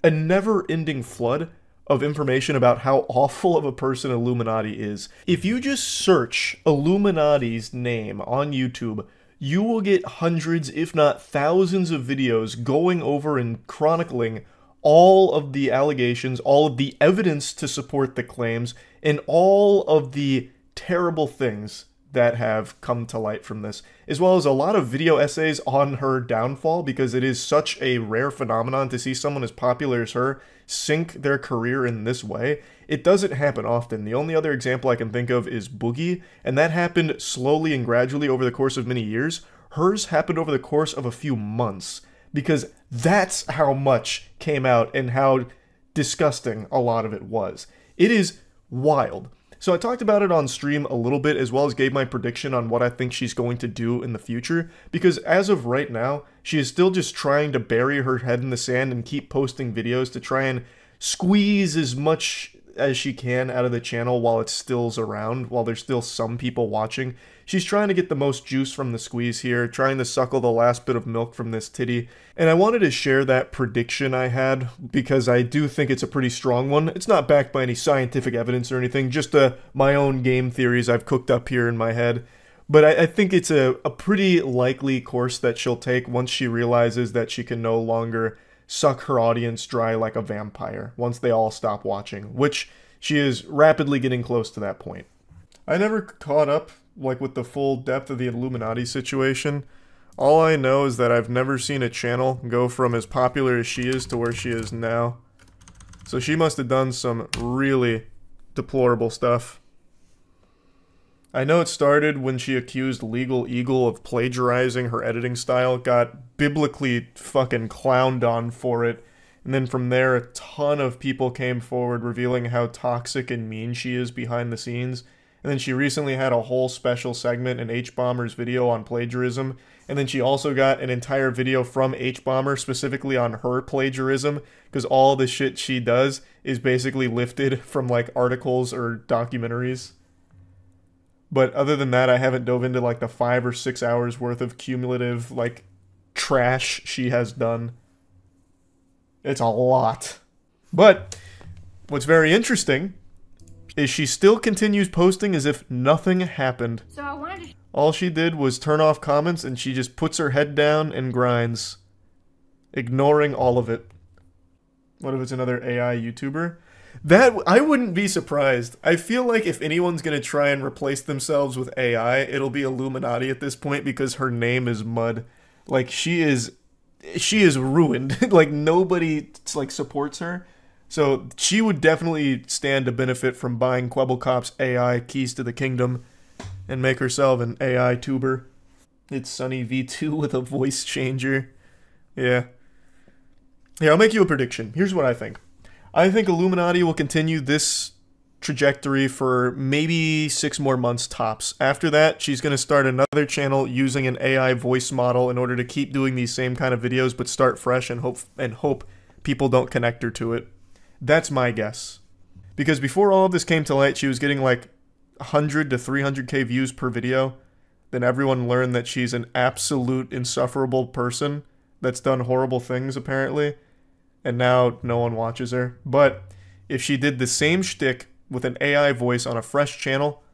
a never-ending flood of information about how awful of a person Illuminati is. If you just search Illuminati's name on YouTube, you will get hundreds, if not thousands of videos going over and chronicling all of the allegations, all of the evidence to support the claims, and all of the terrible things that have come to light from this, as well as a lot of video essays on her downfall, because it is such a rare phenomenon to see someone as popular as her sink their career in this way. It doesn't happen often. The only other example I can think of is Boogie, and that happened slowly and gradually over the course of many years. Hers happened over the course of a few months, because that's how much came out and how disgusting a lot of it was. It is wild. So I talked about it on stream a little bit, as well as gave my prediction on what I think she's going to do in the future, because as of right now, she is still just trying to bury her head in the sand and keep posting videos to try and squeeze as much as she can out of the channel while it still's around, while there's still some people watching. She's trying to get the most juice from the squeeze here, trying to suckle the last bit of milk from this titty. And I wanted to share that prediction I had because I do think it's a pretty strong one. It's not backed by any scientific evidence or anything, just my own game theories I've cooked up here in my head. But I think it's a pretty likely course that she'll take once she realizes that she can no longer suck her audience dry like a vampire, once they all stop watching, which she is rapidly getting close to that point. I never caught up like with the full depth of the Illuminati situation. All I know is that I've never seen a channel go from as popular as she is to where she is now. So she must have done some really deplorable stuff. I know it started when she accused Legal Eagle of plagiarizing her editing style, got biblically fucking clowned on for it, and then from there a ton of people came forward revealing how toxic and mean she is behind the scenes. And then she recently had a whole special segment in H-Bomber's video on plagiarism, and then she also got an entire video from H-Bomber specifically on her plagiarism, because all the shit she does is basically lifted from like articles or documentaries. But other than that, I haven't dove into like the 5 or 6 hours worth of cumulative like trash she has done. It's a lot. But what's very interesting is she still continues posting as if nothing happened. So I wanted to... All she did was turn off comments and she just puts her head down and grinds, ignoring all of it. What if it's another AI YouTuber? That, I wouldn't be surprised. I feel like if anyone's gonna try and replace themselves with AI, it'll be Illuminati at this point because her name is mud. Like, she is ruined. Like, nobody, like, supports her. So, she would definitely stand to benefit from buying Kwebbelkop's AI Keys to the Kingdom and make herself an AI tuber. It's Sunny V2 with a voice changer. Yeah. Yeah, I'll make you a prediction. Here's what I think. I think Illuminati will continue this trajectory for maybe 6 more months tops. After that, she's going to start another channel using an AI voice model in order to keep doing these same kind of videos, but start fresh and hope people don't connect her to it. That's my guess. Because before all of this came to light, she was getting like 100 to 300k views per video. Then everyone learned that she's an absolute insufferable person that's done horrible things, apparently. And now no one watches her. But if she did the same shtick with an AI voice on a fresh channel,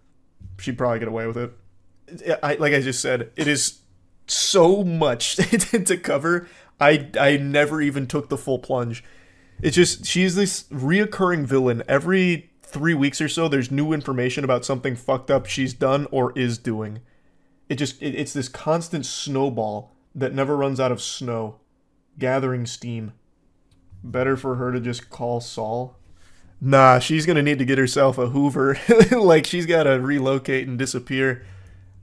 she'd probably get away with it. Like I just said, it is so much to cover. I never even took the full plunge. It's just, she's this reoccurring villain. Every 3 weeks or so, there's new information about something fucked up she's done or is doing. It's this constant snowball that never runs out of snow, gathering steam. Better for her to just call Saul. Nah, she's gonna need to get herself a Hoover. Like, she's gotta relocate and disappear.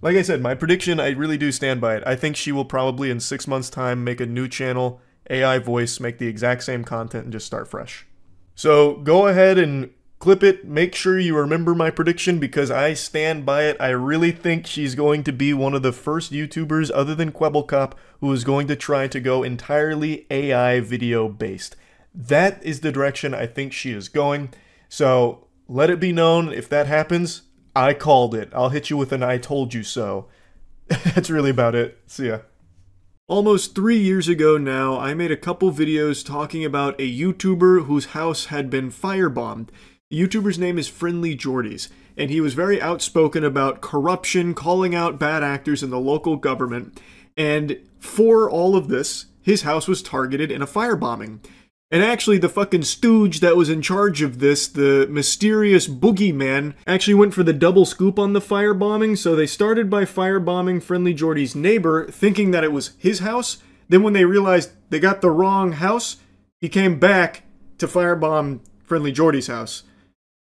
Like I said, my prediction, I really do stand by it. I think she will probably in 6 months' time make a new channel, AI voice, make the exact same content, and just start fresh. So go ahead and clip it. Make sure you remember my prediction because I stand by it. I really think she's going to be one of the first YouTubers other than Kwebbelkop who is going to try to go entirely AI video based. That is the direction I think she is going. So let it be known, if that happens, I called it. I'll hit you with an I told you so. That's really about it. See ya. Almost 3 years ago now, I made a couple videos talking about a YouTuber whose house had been firebombed. The YouTuber's name is Friendly Jordies, and he was very outspoken about corruption, calling out bad actors in the local government, and for all of this, his house was targeted in a firebombing. And actually, the fucking stooge that was in charge of this, the mysterious boogeyman, actually went for the double scoop on the firebombing. So they started by firebombing Friendly Jordy's neighbor, thinking that it was his house. Then when they realized they got the wrong house, he came back to firebomb Friendly Jordy's house.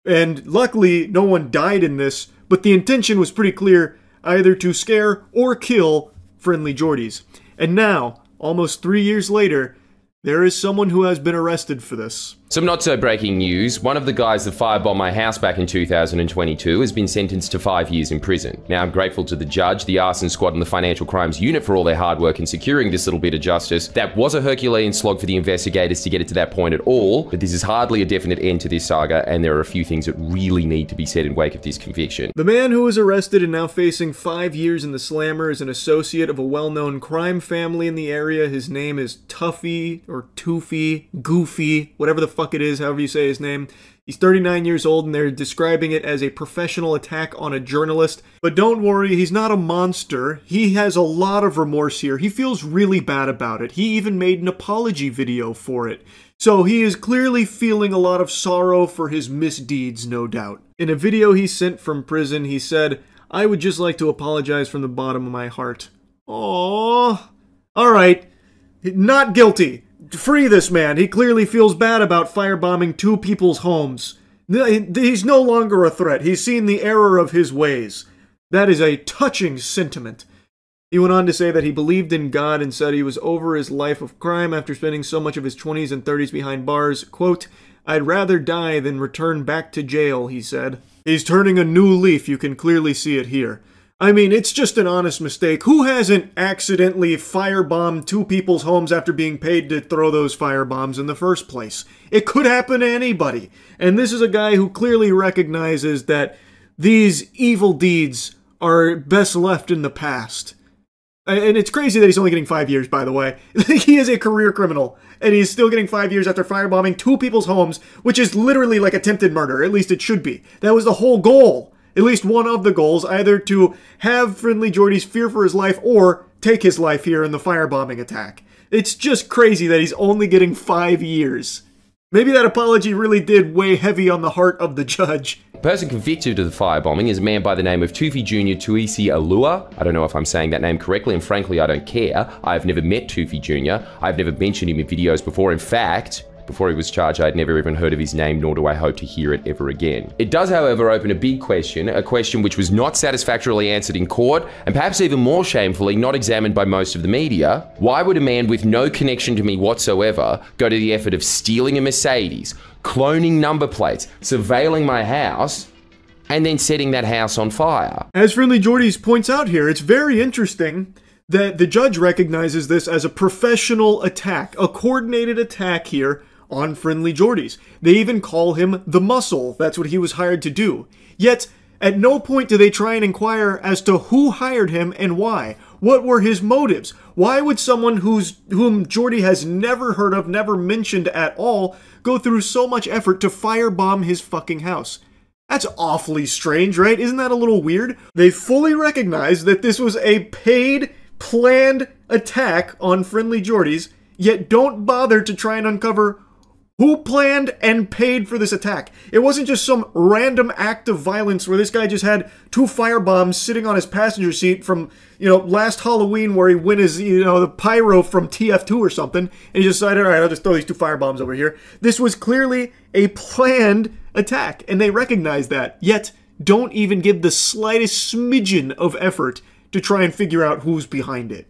And luckily, no one died in this, but the intention was pretty clear, either to scare or kill Friendly Jordy's. And now, almost 3 years later, there is someone who has been arrested for this. Some not-so-breaking news. One of the guys that firebombed my house back in 2022 has been sentenced to 5 years in prison. Now, I'm grateful to the judge, the arson squad, and the financial crimes unit for all their hard work in securing this little bit of justice. That was a Herculean slog for the investigators to get it to that point at all, but this is hardly a definite end to this saga, and there are a few things that really need to be said in wake of this conviction. The man who was arrested and now facing 5 years in the slammer is an associate of a well-known crime family in the area. His name is Tuffy, or Toofy, Goofy, whatever the fuck it is, however you say his name. He's 39 years old and they're describing it as a professional attack on a journalist. But don't worry, he's not a monster. He has a lot of remorse here. He feels really bad about it. He even made an apology video for it. So he is clearly feeling a lot of sorrow for his misdeeds, no doubt. In a video he sent from prison, he said, "I would just like to apologize from the bottom of my heart." Aww. Alright. Not guilty. Free this man. He clearly feels bad about firebombing 2 people's homes. He's no longer a threat. He's seen the error of his ways. That is a touching sentiment. He went on to say that he believed in God and said he was over his life of crime after spending so much of his 20s and 30s behind bars. Quote, "I'd rather die than return back to jail," he said. He's turning a new leaf. You can clearly see it here. I mean, it's just an honest mistake. Who hasn't accidentally firebombed 2 people's homes after being paid to throw those firebombs in the first place? It could happen to anybody. And this is a guy who clearly recognizes that these evil deeds are best left in the past. And it's crazy that he's only getting 5 years, by the way. He is a career criminal, and he's still getting 5 years after firebombing 2 people's homes, which is literally like attempted murder. At least it should be. That was the whole goal. At least one of the goals, either to have Friendly Jordy's fear for his life or take his life here in the firebombing attack. It's just crazy that he's only getting 5 years. Maybe that apology really did weigh heavy on the heart of the judge. The person convicted of the firebombing is a man by the name of Tufi Jr. Tuisi Alua. I don't know if I'm saying that name correctly, and frankly, I don't care. I've never met Tufi Jr. I've never mentioned him in videos before. In fact, before he was charged, I'd never even heard of his name, nor do I hope to hear it ever again. It does, however, open a big question, a question which was not satisfactorily answered in court, and perhaps even more shamefully, not examined by most of the media. Why would a man with no connection to me whatsoever go to the effort of stealing a Mercedes, cloning number plates, surveilling my house, and then setting that house on fire? As Friendly Jordy's points out here, it's very interesting that the judge recognizes this as a professional attack, a coordinated attack here on Friendly Jordy's. They even call him the Muscle. That's what he was hired to do. Yet, at no point do they try and inquire as to who hired him and why. What were his motives? Why would someone whom Jordy has never heard of, never mentioned at all, go through so much effort to firebomb his fucking house? That's awfully strange, right? Isn't that a little weird? They fully recognize that this was a paid, planned attack on Friendly Jordy's, yet don't bother to try and uncover who planned and paid for this attack. It wasn't just some random act of violence where this guy just had 2 firebombs sitting on his passenger seat from, last Halloween where he won his, the pyro from TF2 or something, and he decided, all right, I'll just throw these 2 firebombs over here. This was clearly a planned attack, and they recognize that, yet don't even give the slightest smidgen of effort to try and figure out who's behind it.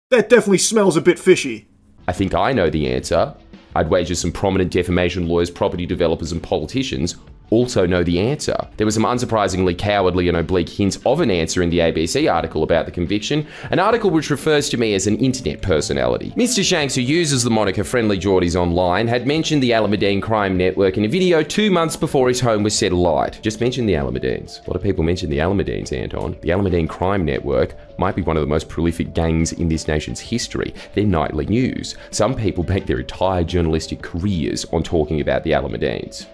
That definitely smells a bit fishy. I think I know the answer. I'd wager some prominent defamation lawyers, property developers, and politicians also know the answer. There were some unsurprisingly cowardly and oblique hints of an answer in the ABC article about the conviction, an article which refers to me as an internet personality. Mr. Shanks, who uses the moniker Friendly Jordy's online, had mentioned the Alameddine crime network in a video 2 months before his home was set alight. Just mention the Alameddines. A lot of people mention the Alameddines, Anton. The Alameddine crime network might be one of the most prolific gangs in this nation's history. They're nightly news. Some people bank their entire journalistic careers on talking about the Alameddines.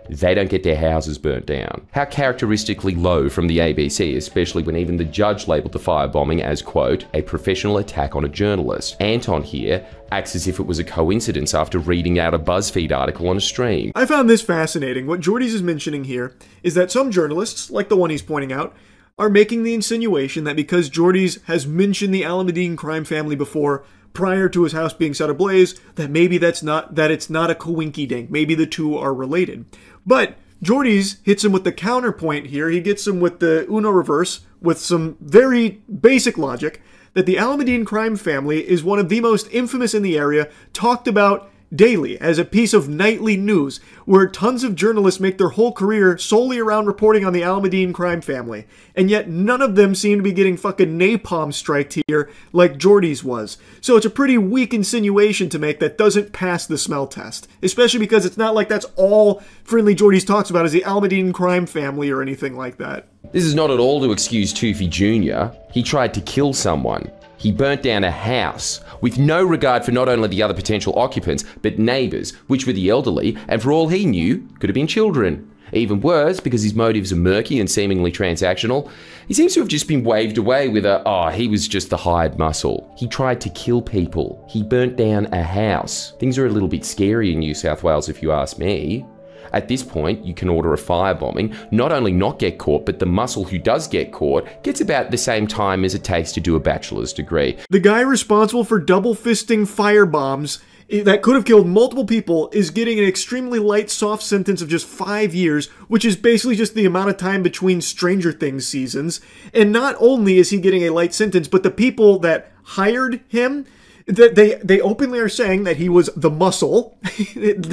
They don't get their houses burnt down. How characteristically low from the ABC, especially when even the judge labelled the firebombing as, quote, a professional attack on a journalist. Anton here acts as if it was a coincidence after reading out a BuzzFeed article on a stream. I found this fascinating. What Jordy's is mentioning here is that some journalists, like the one he's pointing out, are making the insinuation that because Jordy's has mentioned the Alameddine crime family before, prior to his house being set ablaze, that maybe it's not a coinky-dink. Maybe the two are related. But Jordy's hits him with the counterpoint here. He gets him with the Uno reverse with some very basic logic that the Alameddine crime family is one of the most infamous in the area, talked about daily as a piece of nightly news, where tons of journalists make their whole career solely around reporting on the Almadine crime family. And yet none of them seem to be getting fucking napalm striked here like Jordy's was. So it's a pretty weak insinuation to make that doesn't pass the smell test. Especially because it's not like that's all Friendly Jordy's talks about is the Almadine crime family or anything like that. This is not at all to excuse Toofy Jr. He tried to kill someone. He burnt down a house with no regard for not only the other potential occupants, but neighbours, which were the elderly, and for all he knew, could have been children. Even worse, because his motives are murky and seemingly transactional, he seems to have just been waved away with a, oh, he was just the hired muscle. He tried to kill people. He burnt down a house. Things are a little bit scary in New South Wales if you ask me. At this point, you can order a firebombing, not only not get caught, but the muscle who does get caught gets about the same time as it takes to do a bachelor's degree. The guy responsible for double-fisting firebombs that could have killed multiple people is getting an extremely light, soft sentence of just 5 years, which is basically just the amount of time between Stranger Things seasons. And not only is he getting a light sentence, but the people that hired him, that they openly are saying that he was the muscle.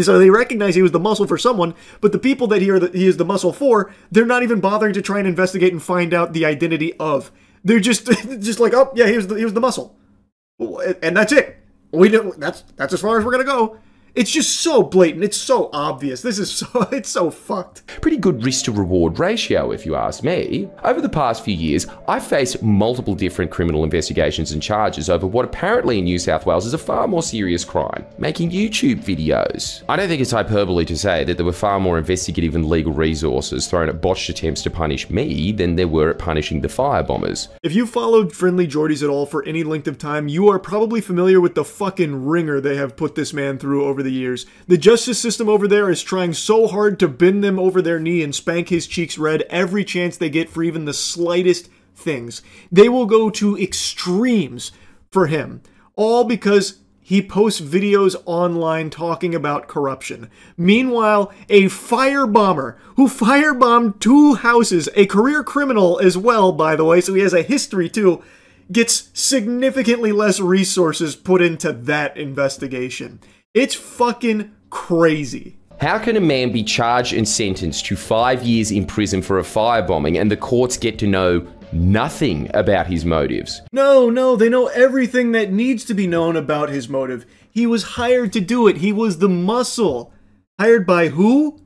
So they recognize he was the muscle for someone, but the people that he is the muscle for, they're not even bothering to try and investigate and find out the identity of. They're just like, oh yeah, he was the muscle, and that's it. We don't. That's as far as we're gonna go. It's just so blatant. It's so obvious. This is it's so fucked. Pretty good risk to reward ratio, if you ask me. Over the past few years, I've faced multiple different criminal investigations and charges over what apparently in New South Wales is a far more serious crime, making YouTube videos. I don't think it's hyperbole to say that there were far more investigative and legal resources thrown at botched attempts to punish me than there were at punishing the firebombers. If you followed Friendly Jordy's at all for any length of time, you are probably familiar with the fucking ringer they have put this man through over the years. The justice system over there is trying so hard to bend them over their knee and spank his cheeks red every chance they get for even the slightest things. They will go to extremes for him, all because he posts videos online talking about corruption. Meanwhile, a firebomber who firebombed 2 houses, a career criminal as well, by the way, so he has a history too, gets significantly less resources put into that investigation. It's fucking crazy. How can a man be charged and sentenced to 5 years in prison for a firebombing and the courts get to know nothing about his motives? No, they know everything that needs to be known about his motive. He was hired to do it. He was the muscle. Hired by who?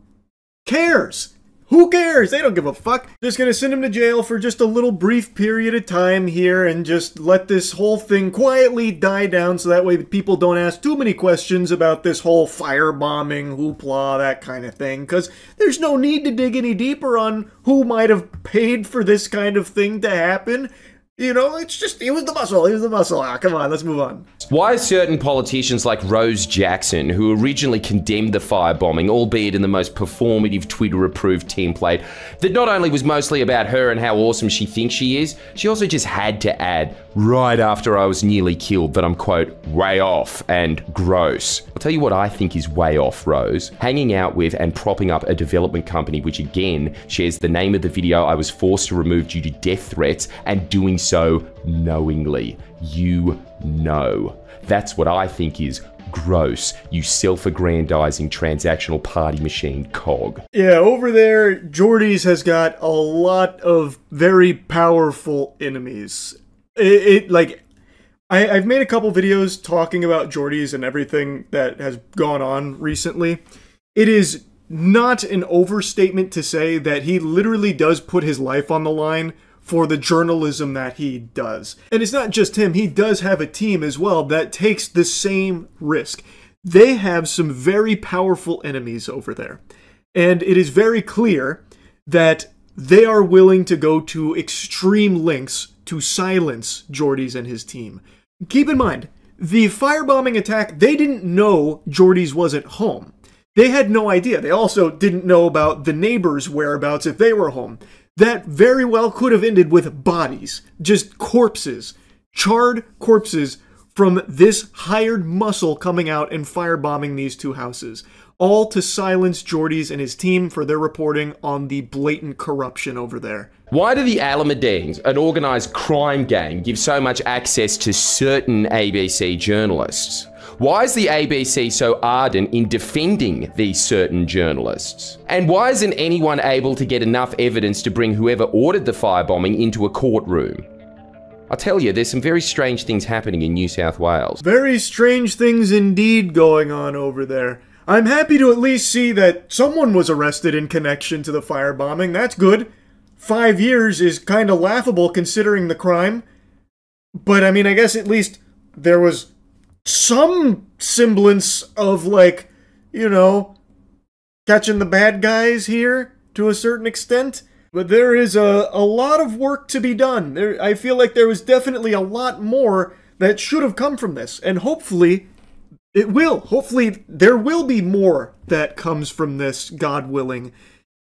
Cares. Who cares? They don't give a fuck. Just gonna send him to jail for just a little brief period of time here and just let this whole thing quietly die down so that way people don't ask too many questions about this whole firebombing, hoopla, that kind of thing. Because there's no need to dig any deeper on who might have paid for this kind of thing to happen. You know, it's just, he was the muscle, Ah, come on, let's move on. Why certain politicians like Rose Jackson, who originally condemned the firebombing, albeit in the most performative Twitter-approved template, that not only was mostly about her and how awesome she thinks she is, she also just had to add, right after I was nearly killed, that I'm, quote, way off and gross. I'll tell you what I think is way off, Rose. Hanging out with and propping up a development company which, again, shares the name of the video I was forced to remove due to death threats, and doing so knowingly. You know. That's what I think is gross, you self-aggrandizing transactional party machine cog. Yeah, over there, Jordy's has got a lot of very powerful enemies. I've made a couple videos talking about Jordy's and everything that has gone on recently. It is not an overstatement to say that he literally does put his life on the line for the journalism that he does. And it's not just him, he does have a team as well that takes the same risk. They have some very powerful enemies over there. And it is very clear that they are willing to go to extreme lengths to silence Jordy's and his team. Keep in mind, the firebombing attack, they didn't know Jordy's wasn't home. They had no idea. They also didn't know about the neighbors' whereabouts if they were home. That very well could have ended with bodies, just corpses, charred corpses from this hired muscle coming out and firebombing these 2 houses, all to silence Jordy's and his team for their reporting on the blatant corruption over there. Why do the Alameddines, an organised crime gang, give so much access to certain ABC journalists? Why is the ABC so ardent in defending these certain journalists? And why isn't anyone able to get enough evidence to bring whoever ordered the firebombing into a courtroom? I'll tell you, there's some very strange things happening in New South Wales. Very strange things indeed going on over there. I'm happy to at least see that someone was arrested in connection to the firebombing. That's good. 5 years is kind of laughable considering the crime. But I mean, I guess at least there was some semblance of, like, you know, catching the bad guys here to a certain extent. But there is a lot of work to be done. I feel like there was definitely a lot more that should have come from this. And hopefully, it will. Hopefully, there will be more that comes from this, God willing.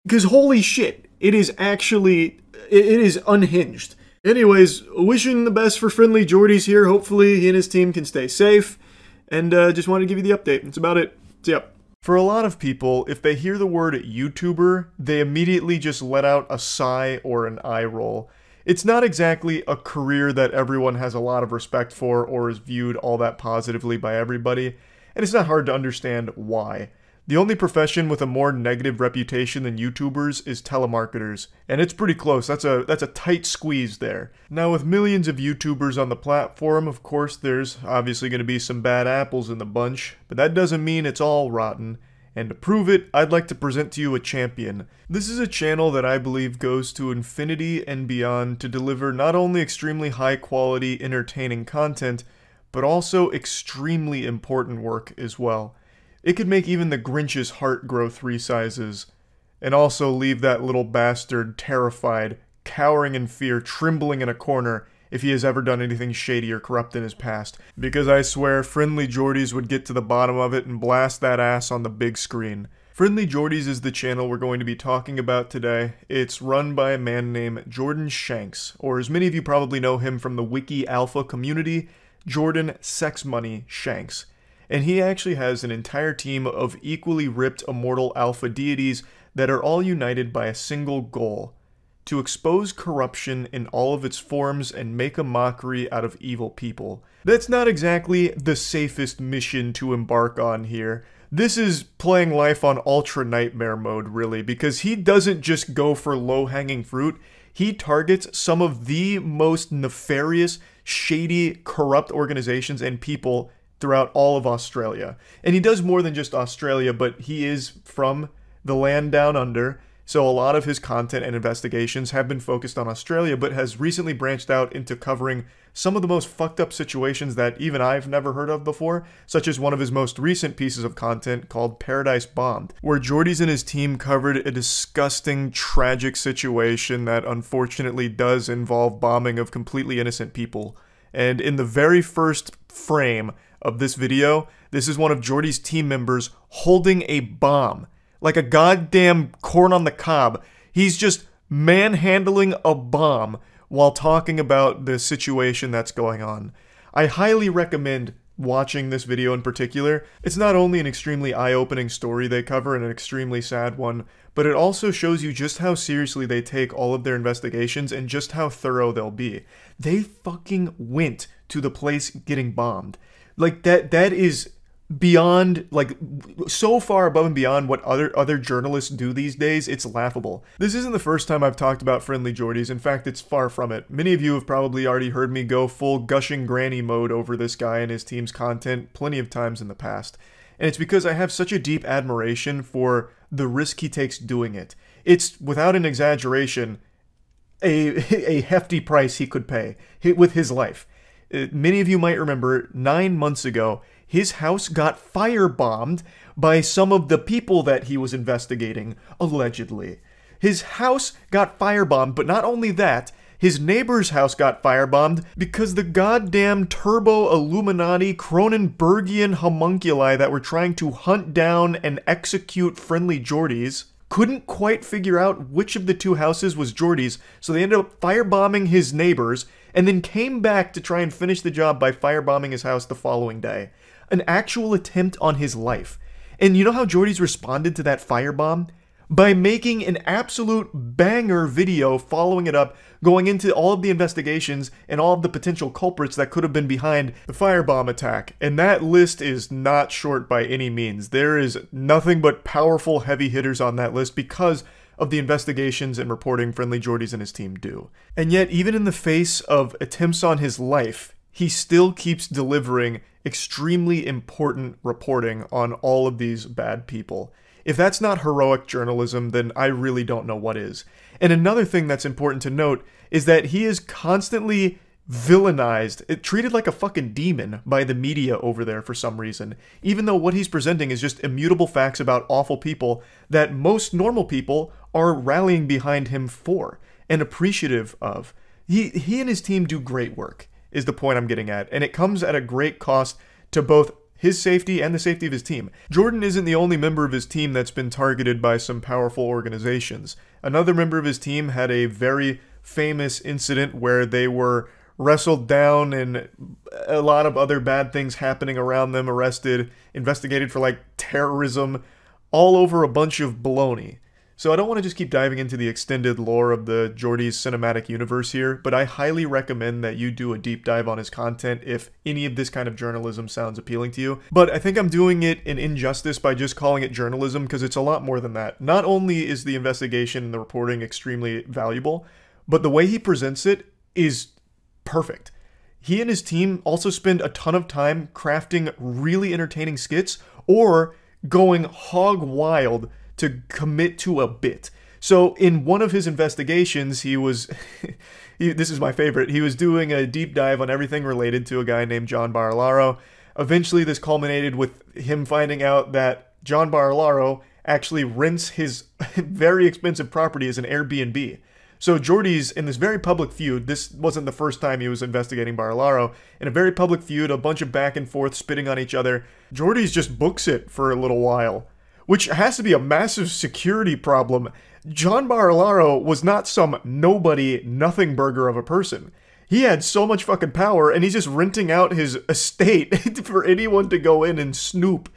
Because holy shit, it is actually, it is unhinged. Anyways, wishing the best for Friendly Jordies here. Hopefully, he and his team can stay safe. And just wanted to give you the update. That's about it. See ya. For a lot of people, if they hear the word YouTuber, they immediately just let out a sigh or an eye roll. It's not exactly a career that everyone has a lot of respect for or is viewed all that positively by everybody, and it's not hard to understand why. The only profession with a more negative reputation than YouTubers is telemarketers, and it's pretty close. That's a tight squeeze there. Now, with millions of YouTubers on the platform, of course, there's obviously going to be some bad apples in the bunch, but that doesn't mean it's all rotten. And to prove it, I'd like to present to you a champion. This is a channel that I believe goes to infinity and beyond to deliver not only extremely high quality, entertaining content, but also extremely important work as well. It could make even the Grinch's heart grow 3 sizes, and also leave that little bastard terrified, cowering in fear, trembling in a corner if he has ever done anything shady or corrupt in his past. Because I swear, Friendly Jordies would get to the bottom of it and blast that ass on the big screen. Friendly Jordies is the channel we're going to be talking about today. It's run by a man named Jordan Shanks, or as many of you probably know him from the Wiki Alpha community, Jordan Sex Money Shanks. And he actually has an entire team of equally ripped immortal alpha deities that are all united by a single goal: to expose corruption in all of its forms and make a mockery out of evil people. That's not exactly the safest mission to embark on here. This is playing life on ultra nightmare mode, really, because he doesn't just go for low-hanging fruit. He targets some of the most nefarious, shady, corrupt organizations and people throughout all of Australia. And he does more than just Australia, but he is from the land down under, so a lot of his content and investigations have been focused on Australia, but has recently branched out into covering some of the most fucked up situations that even I've never heard of before, such as one of his most recent pieces of content called Paradise Bombed, where Jordies and his team covered a disgusting, tragic situation that unfortunately does involve bombing of completely innocent people. And in the very first frame of this video, this is one of Jordies' team members holding a bomb. Like a goddamn corn on the cob. He's just manhandling a bomb while talking about the situation that's going on. I highly recommend watching this video in particular. It's not only an extremely eye-opening story they cover and an extremely sad one, but it also shows you just how seriously they take all of their investigations and just how thorough they'll be. They fucking went to the place getting bombed. Like, that is beyond, like, so far above and beyond what other journalists do these days, it's laughable. This isn't the first time I've talked about Friendly Jordies. In fact, it's far from it. Many of you have probably already heard me go full gushing granny mode over this guy and his team's content plenty of times in the past. And it's because I have such a deep admiration for the risk he takes doing it. It's, without an exaggeration, a hefty price he could pay with his life. Many of you might remember 9 months ago, his house got firebombed by some of the people that he was investigating, allegedly. His house got firebombed, but not only that, his neighbor's house got firebombed because the goddamn turbo-Illuminati Cronenbergian homunculi that were trying to hunt down and execute Friendly Jordies couldn't quite figure out which of the 2 houses was Jordies, so they ended up firebombing his neighbors, and then came back to try and finish the job by firebombing his house the following day. An actual attempt on his life. And you know how Jordies responded to that firebomb? by making an absolute banger video following it up, going into all of the investigations and all of the potential culprits that could have been behind the firebomb attack. And that list is not short by any means. There is nothing but powerful heavy hitters on that list because of the investigations and reporting Friendly Jordies and his team do. And yet, even in the face of attempts on his life, he still keeps delivering extremely important reporting on all of these bad people. If that's not heroic journalism, then I really don't know what is. And another thing that's important to note is that he is constantly villainized, treated like a fucking demon by the media over there for some reason, even though what he's presenting is just immutable facts about awful people that most normal people are rallying behind him for and appreciative of. He and his team do great work, is the point I'm getting at, and it comes at a great cost to both his safety and the safety of his team. Jordan isn't the only member of his team that's been targeted by some powerful organizations. Another member of his team had a very famous incident where they were wrestled down and a lot of other bad things happening around them, arrested, investigated for like terrorism, all over a bunch of baloney. So I don't want to just keep diving into the extended lore of the Jordies cinematic universe here, but I highly recommend that you do a deep dive on his content if any of this kind of journalism sounds appealing to you. But I think I'm doing it an injustice by just calling it journalism because it's a lot more than that. Not only is the investigation and the reporting extremely valuable, but the way he presents it is perfect. He and his team also spend a ton of time crafting really entertaining skits or going hog wild to commit to a bit. So in one of his investigations, he was, this is my favorite, he was doing a deep dive on everything related to a guy named John Barilaro. Eventually this culminated with him finding out that John Barilaro actually rents his very expensive property as an Airbnb. So Jordies, in this very public feud, this wasn't the first time he was investigating Barilaro, in a very public feud, a bunch of back and forth spitting on each other, Jordies just books it for a little while, which has to be a massive security problem. John Barilaro was not some nobody, nothing burger of a person. He had so much fucking power, and he's just renting out his estate for anyone to go in and snoop.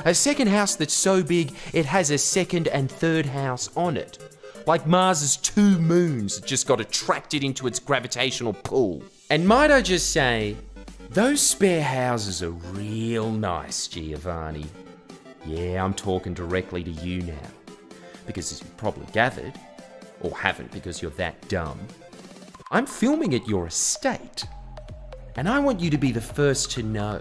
A second house that's so big, it has a second and third house on it. Like Mars's 2 moons that just got attracted into its gravitational pull. And might I just say, those spare houses are real nice, Giovanni. Yeah, I'm talking directly to you now. Because as you've probably gathered, or haven't because you're that dumb, I'm filming at your estate. And I want you to be the first to know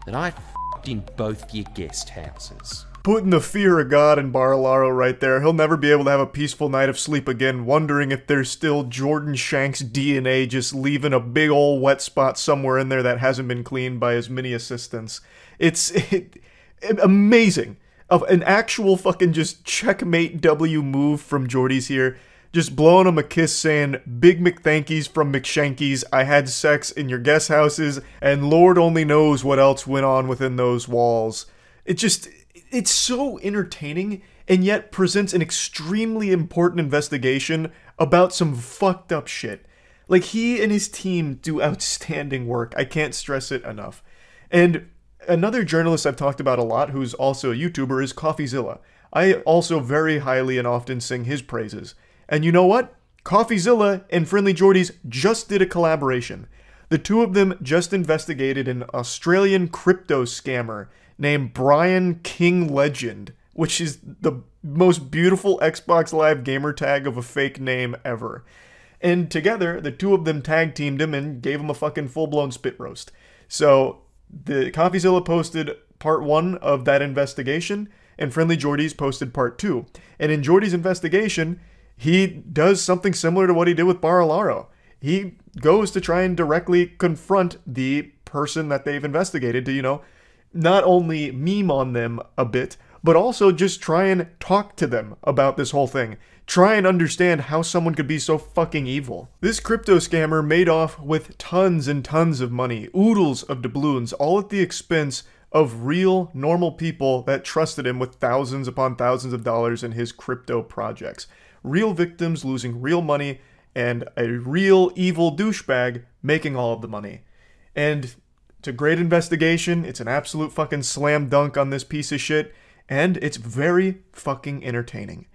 that I f***ed in both your guest houses. Putting the fear of God in Barilaro right there. He'll never be able to have a peaceful night of sleep again, wondering if there's still Jordan Shanks' DNA just leaving a big old wet spot somewhere in there that hasn't been cleaned by as many assistants. It's amazing. Of an actual fucking just checkmate W move from Jordies here. Just blowing him a kiss saying, "Big McThankies from McShankies, I had sex in your guest houses, and Lord only knows what else went on within those walls." It's so entertaining, and yet presents an extremely important investigation about some fucked up shit. Like, he and his team do outstanding work. I can't stress it enough. And another journalist I've talked about a lot, who's also a YouTuber, is CoffeeZilla. I also very highly and often sing his praises. And you know what? CoffeeZilla and Friendly Jordies just did a collaboration. The two of them just investigated an Australian crypto scammer named Brian King Legend, which is the most beautiful Xbox Live gamer tag of a fake name ever. And together, the two of them tag teamed him and gave him a fucking full-blown spit roast. So, the CoffeeZilla posted part 1 of that investigation, and Friendly Jordies posted part 2. And in Jordies' investigation, he does something similar to what he did with Barilaro. He goes to try and directly confront the person that they've investigated to, you know, not only meme on them a bit, but also just try and talk to them about this whole thing. Try and understand how someone could be so fucking evil. This crypto scammer made off with tons and tons of money, oodles of doubloons, all at the expense of real, normal people that trusted him with thousands upon thousands of dollars in his crypto projects. Real victims losing real money, and a real evil douchebag making all of the money. And it's a great investigation, it's an absolute fucking slam dunk on this piece of shit, and it's very fucking entertaining.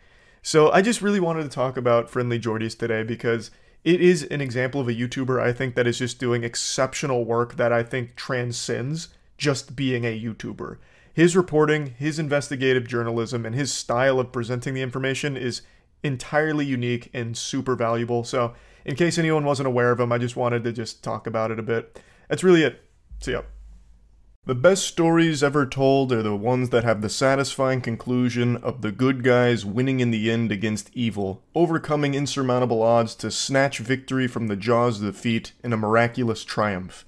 So I just really wanted to talk about Friendly Jordies today because it is an example of a YouTuber I think that is just doing exceptional work that I think transcends just being a YouTuber. His reporting, his investigative journalism, and his style of presenting the information is entirely unique and super valuable. So in case anyone wasn't aware of him, I just wanted to just talk about it a bit. That's really it. See ya. The best stories ever told are the ones that have the satisfying conclusion of the good guys winning in the end against evil, overcoming insurmountable odds to snatch victory from the jaws of defeat in a miraculous triumph.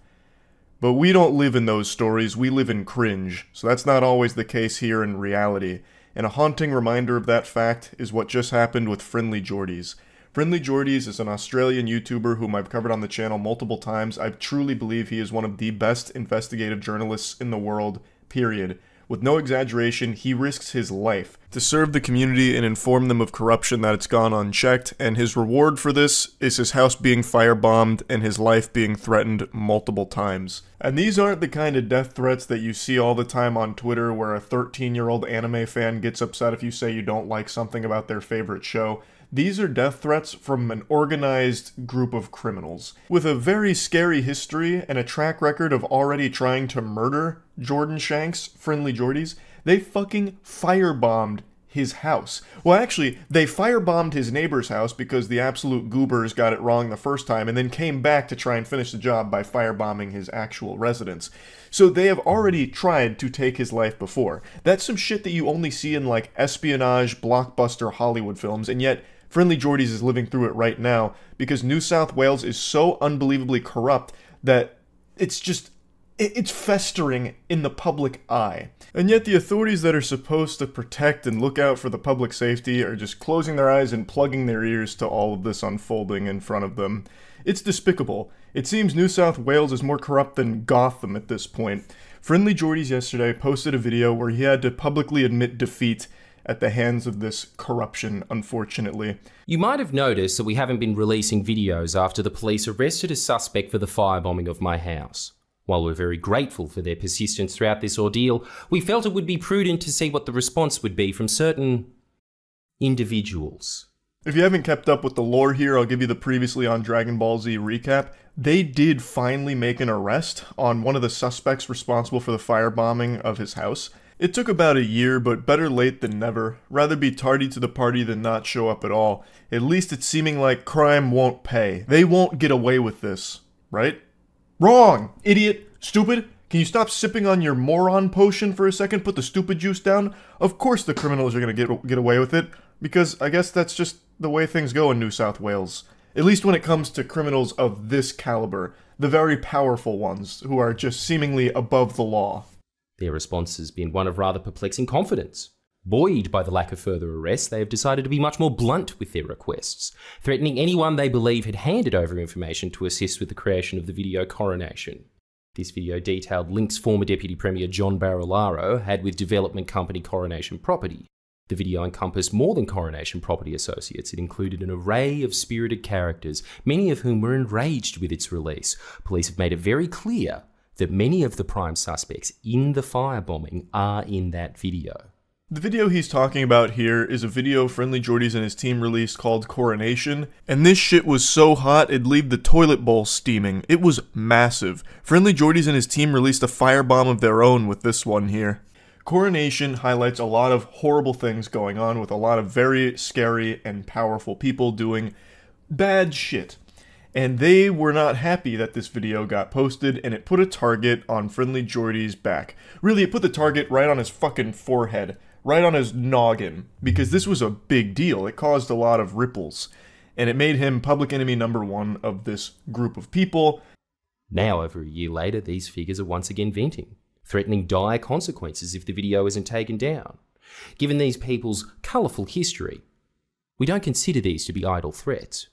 But we don't live in those stories, we live in cringe, so that's not always the case here in reality, and a haunting reminder of that fact is what just happened with Friendly Jordies. Friendly Jordies is an Australian YouTuber whom I've covered on the channel multiple times. I truly believe he is one of the best investigative journalists in the world, period. With no exaggeration, he risks his life to serve the community and inform them of corruption that it's gone unchecked, and his reward for this is his house being firebombed and his life being threatened multiple times. And these aren't the kind of death threats that you see all the time on Twitter where a 13-year-old anime fan gets upset if you say you don't like something about their favorite show. These are death threats from an organized group of criminals with a very scary history and a track record of already trying to murder Jordan Shanks, Friendly Jordies. They fucking firebombed his house. Well, actually, they firebombed his neighbor's house because the absolute goobers got it wrong the first time and then came back to try and finish the job by firebombing his actual residence. So they have already tried to take his life before. That's some shit that you only see in like espionage, blockbuster Hollywood films, and yet Friendly Jordies is living through it right now because New South Wales is so unbelievably corrupt that it's festering in the public eye. And yet the authorities that are supposed to protect and look out for the public safety are just closing their eyes and plugging their ears to all of this unfolding in front of them. It's despicable. It seems New South Wales is more corrupt than Gotham at this point. Friendly Jordies yesterday posted a video where he had to publicly admit defeat at the hands of this corruption, unfortunately. You might have noticed that we haven't been releasing videos after the police arrested a suspect for the firebombing of my house. While we're very grateful for their persistence throughout this ordeal, we felt it would be prudent to see what the response would be from certain individuals. If you haven't kept up with the lore here, I'll give you the previously on Dragon Ball Z recap. They did finally make an arrest on one of the suspects responsible for the firebombing of his house. It took about a year, but better late than never. Rather be tardy to the party than not show up at all. At least it's seeming like crime won't pay. They won't get away with this, right? Wrong! Idiot! Stupid! Can you stop sipping on your moron potion for a second? Put the stupid juice down? Of course the criminals are gonna get away with it, because I guess that's just the way things go in New South Wales. At least when it comes to criminals of this caliber. The very powerful ones, who are just seemingly above the law. Their response has been one of rather perplexing confidence. Buoyed by the lack of further arrests, they have decided to be much more blunt with their requests, threatening anyone they believe had handed over information to assist with the creation of the video Coronation. This video detailed links former Deputy Premier John Barilaro had with development company Coronation Property. The video encompassed more than Coronation Property associates. It included an array of spirited characters, many of whom were enraged with its release. Police have made it very clear that many of the prime suspects in the firebombing are in that video. The video he's talking about here is a video Friendly Jordies and his team released called Coronation, and this shit was so hot it'd leave the toilet bowl steaming. It was massive. Friendly Jordies and his team released a firebomb of their own with this one here. Coronation highlights a lot of horrible things going on with a lot of very scary and powerful people doing bad shit. And they were not happy that this video got posted, and it put a target on Friendly Jordies' back. Really, it put the target right on his fucking forehead, right on his noggin, because this was a big deal. It caused a lot of ripples, and it made him public enemy #1 of this group of people. Now, over a year later, these figures are once again venting, threatening dire consequences if the video isn't taken down. Given these people's colourful history, we don't consider these to be idle threats.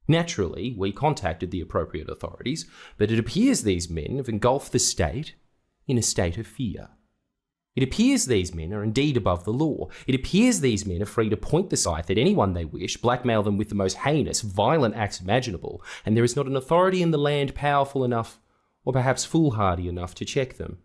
Naturally, we contacted the appropriate authorities, but it appears these men have engulfed the state in a state of fear. It appears these men are indeed above the law. It appears these men are free to point the scythe at anyone they wish, blackmail them with the most heinous, violent acts imaginable, and there is not an authority in the land powerful enough, or perhaps foolhardy enough, to check them.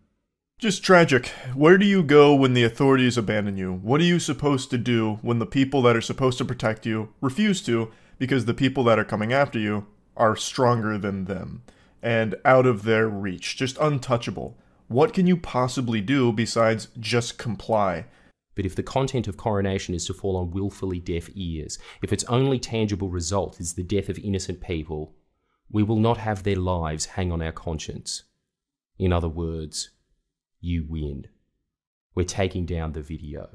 Just tragic. Where do you go when the authorities abandon you? What are you supposed to do when the people that are supposed to protect you refuse to because the people that are coming after you are stronger than them and out of their reach, just untouchable? What can you possibly do besides just comply? But if the content of coronation is to fall on willfully deaf ears, if its only tangible result is the death of innocent people, we will not have their lives hang on our conscience. In other words, you win. We're taking down the video.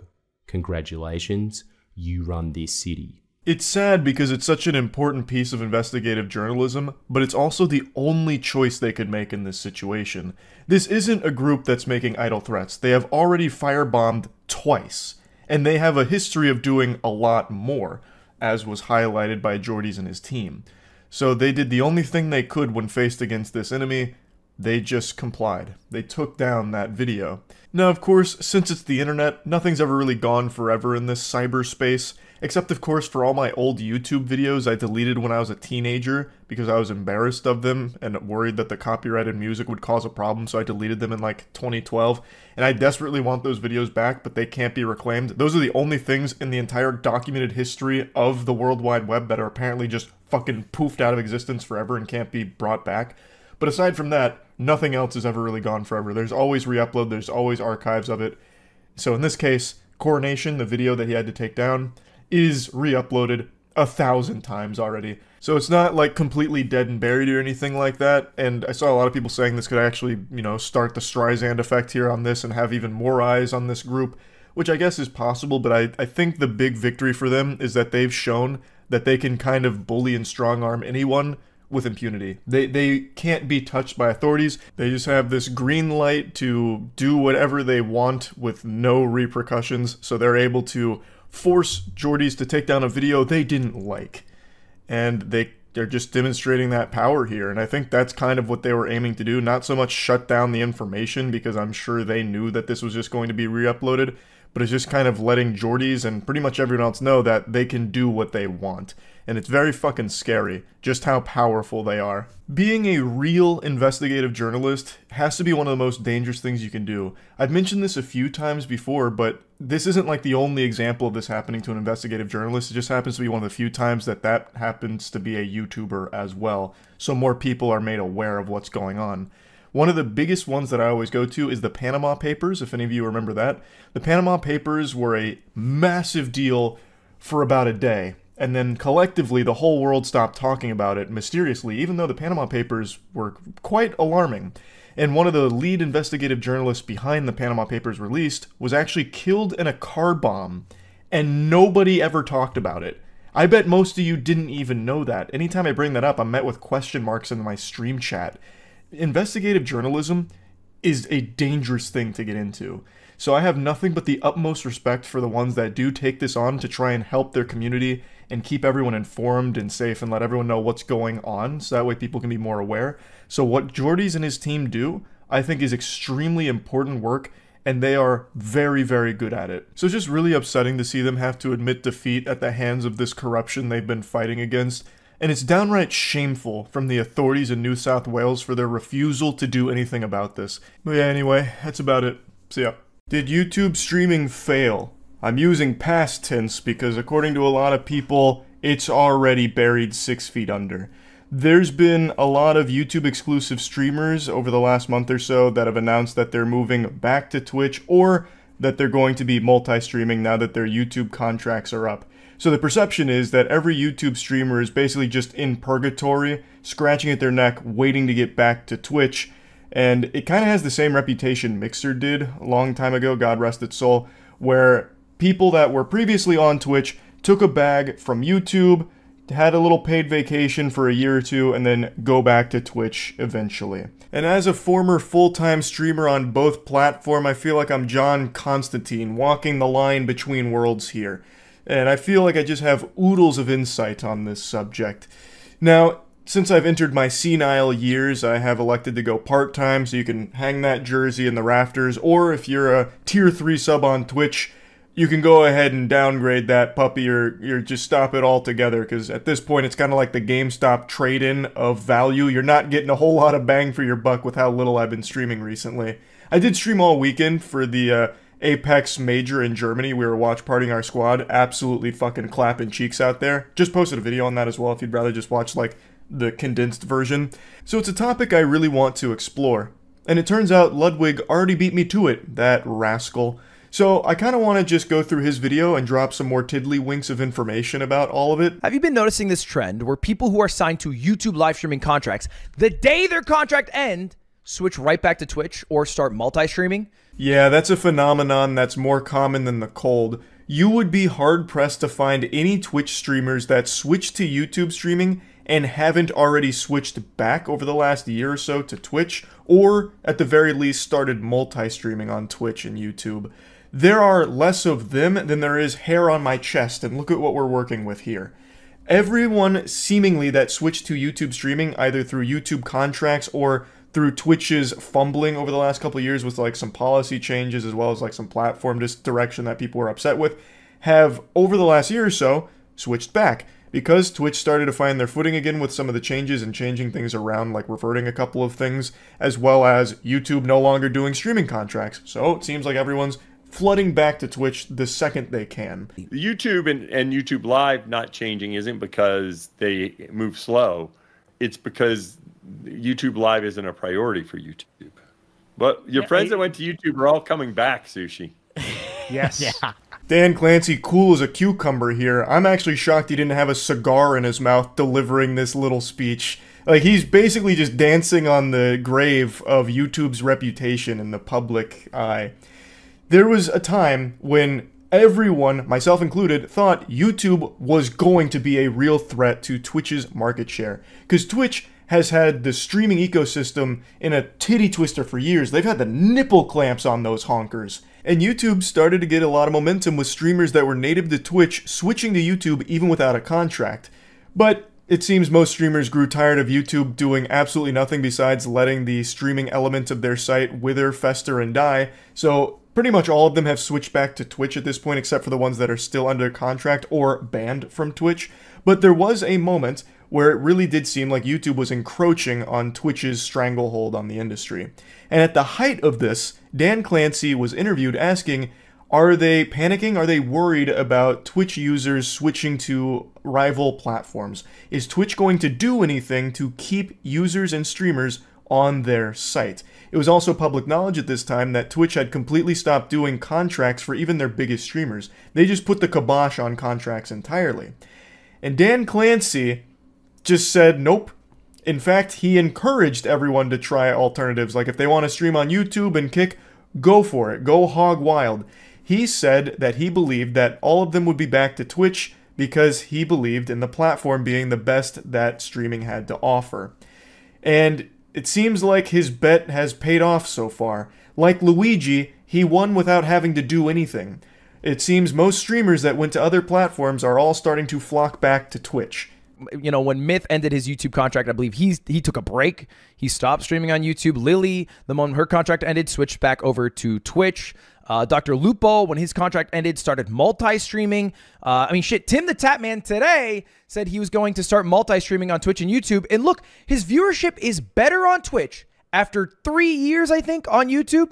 Congratulations, you run this city. It's sad because it's such an important piece of investigative journalism, but it's also the only choice they could make in this situation. This isn't a group that's making idle threats. They have already firebombed twice, and they have a history of doing a lot more, as was highlighted by Jordy's and his team. So they did the only thing they could when faced against this enemy. They just complied. They took down that video. Now, of course, since it's the internet, nothing's ever really gone forever in this cyberspace, except of course for all my old YouTube videos I deleted when I was a teenager because I was embarrassed of them and worried that the copyrighted music would cause a problem, so I deleted them in like 2012. And I desperately want those videos back, but they can't be reclaimed. Those are the only things in the entire documented history of the World Wide Web that are apparently just fucking poofed out of existence forever and can't be brought back. But aside from that, nothing else has ever really gone forever. There's always re-upload, there's always archives of it. So in this case, Coronation, the video that he had to take down, is re-uploaded 1,000 times already. So it's not like completely dead and buried or anything like that. And I saw a lot of people saying this could actually, you know, start the Streisand effect here on this and have even more eyes on this group, which I guess is possible, but I think the big victory for them is that they've shown that they can kind of bully and strong-arm anyone with impunity. They can't be touched by authorities. They just have this green light to do whatever they want with no repercussions, so they're able to force Jordy's to take down a video they didn't like. And they're just demonstrating that power here, and I think that's kind of what they were aiming to do, not so much shut down the information, because I'm sure they knew that this was just going to be re-uploaded, but it's just kind of letting Jordy's and pretty much everyone else know that they can do what they want. And it's very fucking scary, just how powerful they are. Being a real investigative journalist has to be one of the most dangerous things you can do. I've mentioned this a few times before, but this isn't like the only example of this happening to an investigative journalist. It just happens to be one of the few times that happens to be a YouTuber as well, so more people are made aware of what's going on. One of the biggest ones that I always go to is the Panama Papers, if any of you remember that. The Panama Papers were a massive deal for about a day. And then collectively, the whole world stopped talking about it mysteriously, even though the Panama Papers were quite alarming. And one of the lead investigative journalists behind the Panama Papers released was actually killed in a car bomb, and nobody ever talked about it. I bet most of you didn't even know that. Anytime I bring that up, I'm met with question marks in my stream chat. Investigative journalism is a dangerous thing to get into. So I have nothing but the utmost respect for the ones that do take this on to try and help their community and keep everyone informed and safe and let everyone know what's going on, so that way people can be more aware. So what Jordy's and his team do, I think, is extremely important work, and they are very, very good at it. So it's just really upsetting to see them have to admit defeat at the hands of this corruption they've been fighting against. And it's downright shameful from the authorities in New South Wales for their refusal to do anything about this. But yeah, anyway, that's about it. See ya. Did YouTube streaming fail? I'm using past tense because according to a lot of people, it's already buried 6 feet under. There's been a lot of YouTube exclusive streamers over the last month or so that have announced that they're moving back to Twitch, or that they're going to be multi-streaming now that their YouTube contracts are up. So the perception is that every YouTube streamer is basically just in purgatory, scratching at their neck, waiting to get back to Twitch. And it kind of has the same reputation Mixer did a long time ago, God rest its soul, where people that were previously on Twitch took a bag from YouTube, had a little paid vacation for a year or two, and then go back to Twitch eventually. And as a former full-time streamer on both platforms, I feel like I'm John Constantine, walking the line between worlds here. And I feel like I just have oodles of insight on this subject. Now, since I've entered my senile years, I have elected to go part-time, so you can hang that jersey in the rafters, or if you're a tier 3 sub on Twitch, you can go ahead and downgrade that puppy, or just stop it altogether, because at this point it's kind of like the GameStop trade-in of value. You're not getting a whole lot of bang for your buck with how little I've been streaming recently. I did stream all weekend for the Apex Major in Germany. We were watch partying our squad. Absolutely fucking clapping cheeks out there. Just posted a video on that as well if you'd rather just watch like the condensed version. So it's a topic I really want to explore. And it turns out Ludwig already beat me to it, that rascal. So I kind of want to just go through his video and drop some more tiddlywinks of information about all of it. Have you been noticing this trend where people who are signed to YouTube live streaming contracts, the day their contract ends, switch right back to Twitch or start multi-streaming? Yeah, that's a phenomenon that's more common than the cold. You would be hard-pressed to find any Twitch streamers that switch to YouTube streaming and haven't already switched back over the last year or so to Twitch, or at the very least started multi-streaming on Twitch and YouTube. There are less of them than there is hair on my chest, and look at what we're working with here. Everyone seemingly that switched to YouTube streaming, either through YouTube contracts or through Twitch's fumbling over the last couple of years with like some policy changes as well as like some platform direction that people were upset with, have over the last year or so switched back. Because Twitch started to find their footing again with some of the changes and changing things around, like reverting a couple of things, as well as YouTube no longer doing streaming contracts. So it seems like everyone's flooding back to Twitch the second they can. YouTube and YouTube Live not changing isn't because they move slow. It's because YouTube Live isn't a priority for YouTube. But your friends that went to YouTube are all coming back, Sushi. Yes. Yeah. Dan Clancy, cool as a cucumber here. I'm actually shocked he didn't have a cigar in his mouth delivering this little speech. Like, he's basically just dancing on the grave of YouTube's reputation in the public eye. There was a time when everyone, myself included, thought YouTube was going to be a real threat to Twitch's market share. Because Twitch has had the streaming ecosystem in a titty twister for years. They've had the nipple clamps on those honkers. And YouTube started to get a lot of momentum with streamers that were native to Twitch switching to YouTube even without a contract. But it seems most streamers grew tired of YouTube doing absolutely nothing besides letting the streaming element of their site wither, fester, and die. So pretty much all of them have switched back to Twitch at this point, except for the ones that are still under contract or banned from Twitch. But there was a moment where it really did seem like YouTube was encroaching on Twitch's stranglehold on the industry. And at the height of this, Dan Clancy was interviewed asking, are they panicking? Are they worried about Twitch users switching to rival platforms? Is Twitch going to do anything to keep users and streamers on their site? It was also public knowledge at this time that Twitch had completely stopped doing contracts for even their biggest streamers. They just put the kibosh on contracts entirely. And Dan Clancy just said nope. In fact, he encouraged everyone to try alternatives. Like, if they want to stream on YouTube and Kick, go for it. Go hog wild. He said that he believed that all of them would be back to Twitch because he believed in the platform being the best that streaming had to offer. And it seems like his bet has paid off so far. Like Luigi, he won without having to do anything. It seems most streamers that went to other platforms are all starting to flock back to Twitch. You know, when Myth ended his YouTube contract, I believe he took a break. He stopped streaming on YouTube. Lily, the moment her contract ended, switched back over to Twitch. Dr. Lupo, when his contract ended, started multi-streaming. I mean, shit, Tim the Tatman today said he was going to start multi-streaming on Twitch and YouTube. And look, his viewership is better on Twitch after 3 years, I think, on YouTube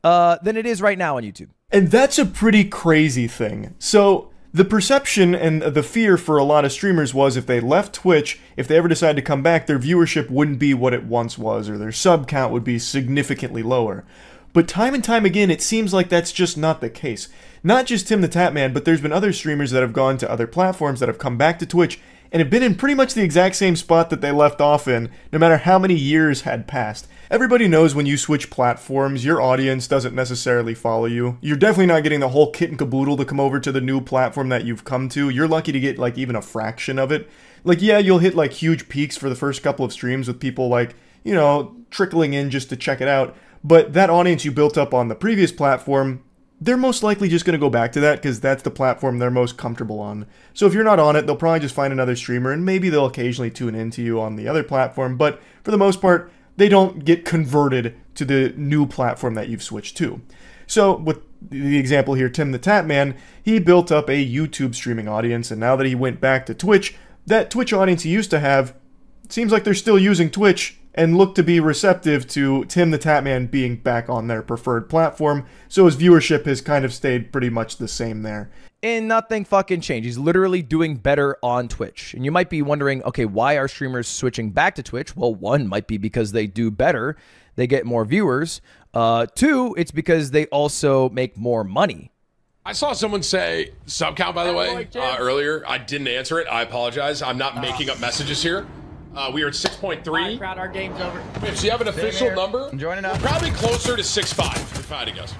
than it is right now on YouTube. And that's a pretty crazy thing. So the perception and the fear for a lot of streamers was if they left Twitch, if they ever decided to come back, their viewership wouldn't be what it once was, or their sub count would be significantly lower. But time and time again, it seems like that's just not the case. Not just Tim the Tatman, but there's been other streamers that have gone to other platforms that have come back to Twitch and have been in pretty much the exact same spot that they left off in, no matter how many years had passed. Everybody knows when you switch platforms, your audience doesn't necessarily follow you. You're definitely not getting the whole kit and caboodle to come over to the new platform that you've come to. You're lucky to get like even a fraction of it. Like, yeah, you'll hit like huge peaks for the first couple of streams with people like, you know, trickling in just to check it out. But that audience you built up on the previous platform, they're most likely just going to go back to that because that's the platform they're most comfortable on. So if you're not on it, they'll probably just find another streamer, and maybe they'll occasionally tune into you on the other platform, but for the most part, they don't get converted to the new platform that you've switched to. So with the example here, Tim the Tatman, he built up a YouTube streaming audience, and now that he went back to Twitch, that Twitch audience he used to have, it seems like they're still using Twitch, and look to be receptive to Tim the Tatman being back on their preferred platform, so his viewership has kind of stayed pretty much the same there. And nothing fucking changed. He's literally doing better on Twitch. And you might be wondering, okay, why are streamers switching back to Twitch? Well, one might be because they do better. They get more viewers. Two, it's because they also make more money. I saw someone say sub count, by the way, earlier. I didn't answer it. I apologize. I'm not making up messages here. We are at 6.3. Crowd, our game's over. If you have an official number, I'm joining up. We're probably closer to 6.5, if I had to guess.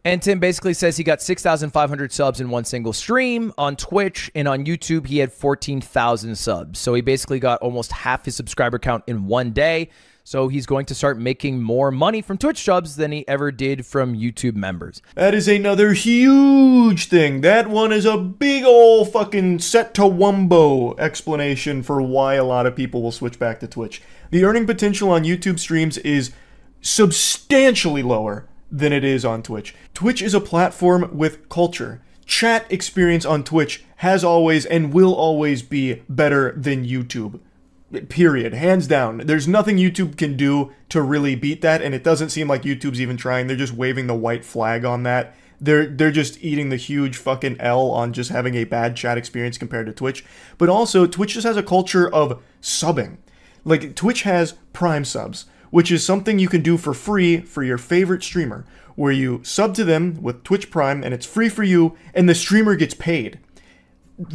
And Tim basically says he got 6,500 subs in one single stream on Twitch, and on YouTube he had 14,000 subs. So he basically got almost half his subscriber count in one day. So he's going to start making more money from Twitch subs than he ever did from YouTube members. That is another huge thing. That one is a big ol' fucking set to wumbo explanation for why a lot of people will switch back to Twitch. The earning potential on YouTube streams is substantially lower than it is on Twitch. Twitch is a platform with culture. Chat experience on Twitch has always and will always be better than YouTube. Period. Hands down. There's nothing YouTube can do to really beat that, and it doesn't seem like YouTube's even trying. They're just waving the white flag on that. They're just eating the huge fucking L on just having a bad chat experience compared to Twitch. But also, Twitch just has a culture of subbing. Like, Twitch has Prime subs, which is something you can do for free for your favorite streamer, where you sub to them with Twitch Prime, and it's free for you, and the streamer gets paid.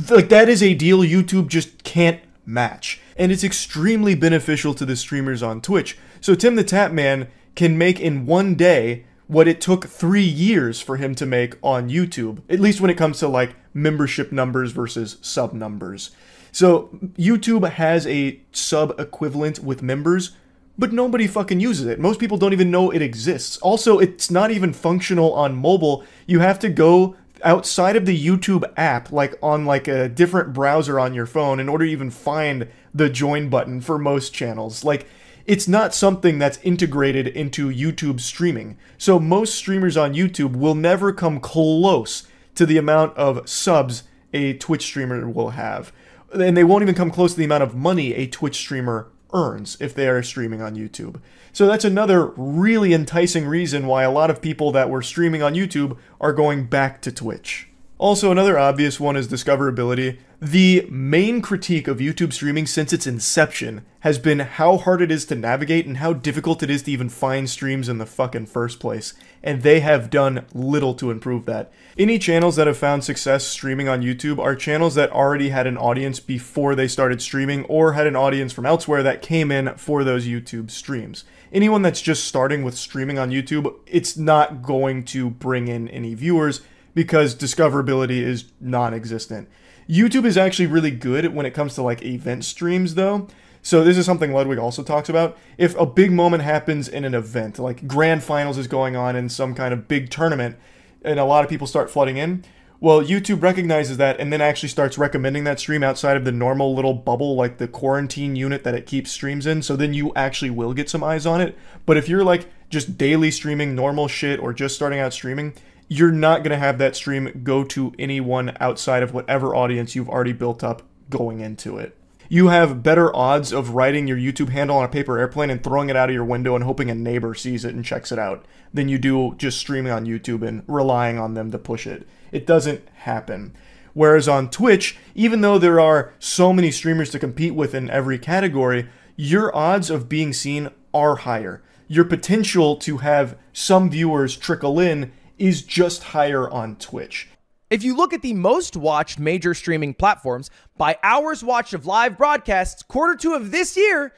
Like, that is a deal YouTube just can't match. And it's extremely beneficial to the streamers on Twitch. So Tim the Tatman can make in one day what it took 3 years for him to make on YouTube, at least when it comes to like membership numbers versus sub numbers. So YouTube has a sub equivalent with members, but nobody fucking uses it. Most people don't even know it exists. Also, it's not even functional on mobile. You have to go outside of the YouTube app, like on like a different browser on your phone, in order to even find the join button for most channels. Like, it's not something that's integrated into YouTube streaming. So most streamers on YouTube will never come close to the amount of subs a Twitch streamer will have. And they won't even come close to the amount of money a Twitch streamer earns if they are streaming on YouTube. So that's another really enticing reason why a lot of people that were streaming on YouTube are going back to Twitch. Also, another obvious one is discoverability. The main critique of YouTube streaming since its inception has been how hard it is to navigate and how difficult it is to even find streams in the fucking first place. And they have done little to improve that. Any channels that have found success streaming on YouTube are channels that already had an audience before they started streaming, or had an audience from elsewhere that came in for those YouTube streams. Anyone that's just starting with streaming on YouTube, it's not going to bring in any viewers because discoverability is non-existent. YouTube is actually really good when it comes to like event streams though. So this is something Ludwig also talks about. If a big moment happens in an event, like grand finals is going on in some kind of big tournament, and a lot of people start flooding in, well, YouTube recognizes that and then actually starts recommending that stream outside of the normal little bubble, like the quarantine unit that it keeps streams in. So then you actually will get some eyes on it. But if you're like just daily streaming normal shit or just starting out streaming, you're not going to have that stream go to anyone outside of whatever audience you've already built up going into it. You have better odds of writing your YouTube handle on a paper airplane and throwing it out of your window and hoping a neighbor sees it and checks it out than you do just streaming on YouTube and relying on them to push it. It doesn't happen. Whereas on Twitch, even though there are so many streamers to compete with in every category, your odds of being seen are higher. Your potential to have some viewers trickle in is just higher on Twitch. If you look at the most watched major streaming platforms by hours watched of live broadcasts, Q2 of this year,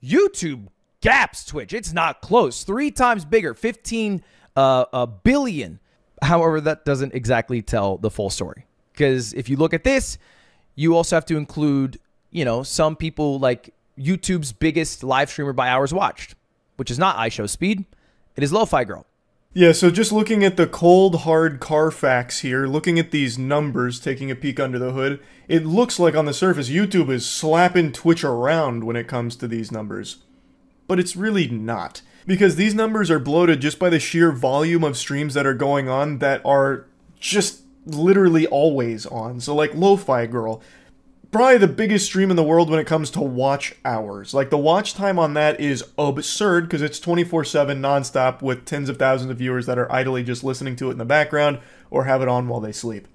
YouTube gaps Twitch. It's not close. 3 times bigger, 15 billion. However, that doesn't exactly tell the full story. Because if you look at this, you also have to include, you know, some people like YouTube's biggest live streamer by hours watched, which is not iShowSpeed. It is Lo-Fi Girl. Yeah, so just looking at the cold, hard Carfax here, looking at these numbers, taking a peek under the hood, it looks like on the surface YouTube is slapping Twitch around when it comes to these numbers. But it's really not. Because these numbers are bloated just by the sheer volume of streams that are going on that are just literally always on. So like Lo-Fi Girl, probably the biggest stream in the world when it comes to watch hours. Like, the watch time on that is absurd because it's 24/7 nonstop with tens of thousands of viewers that are idly just listening to it in the background or have it on while they sleep.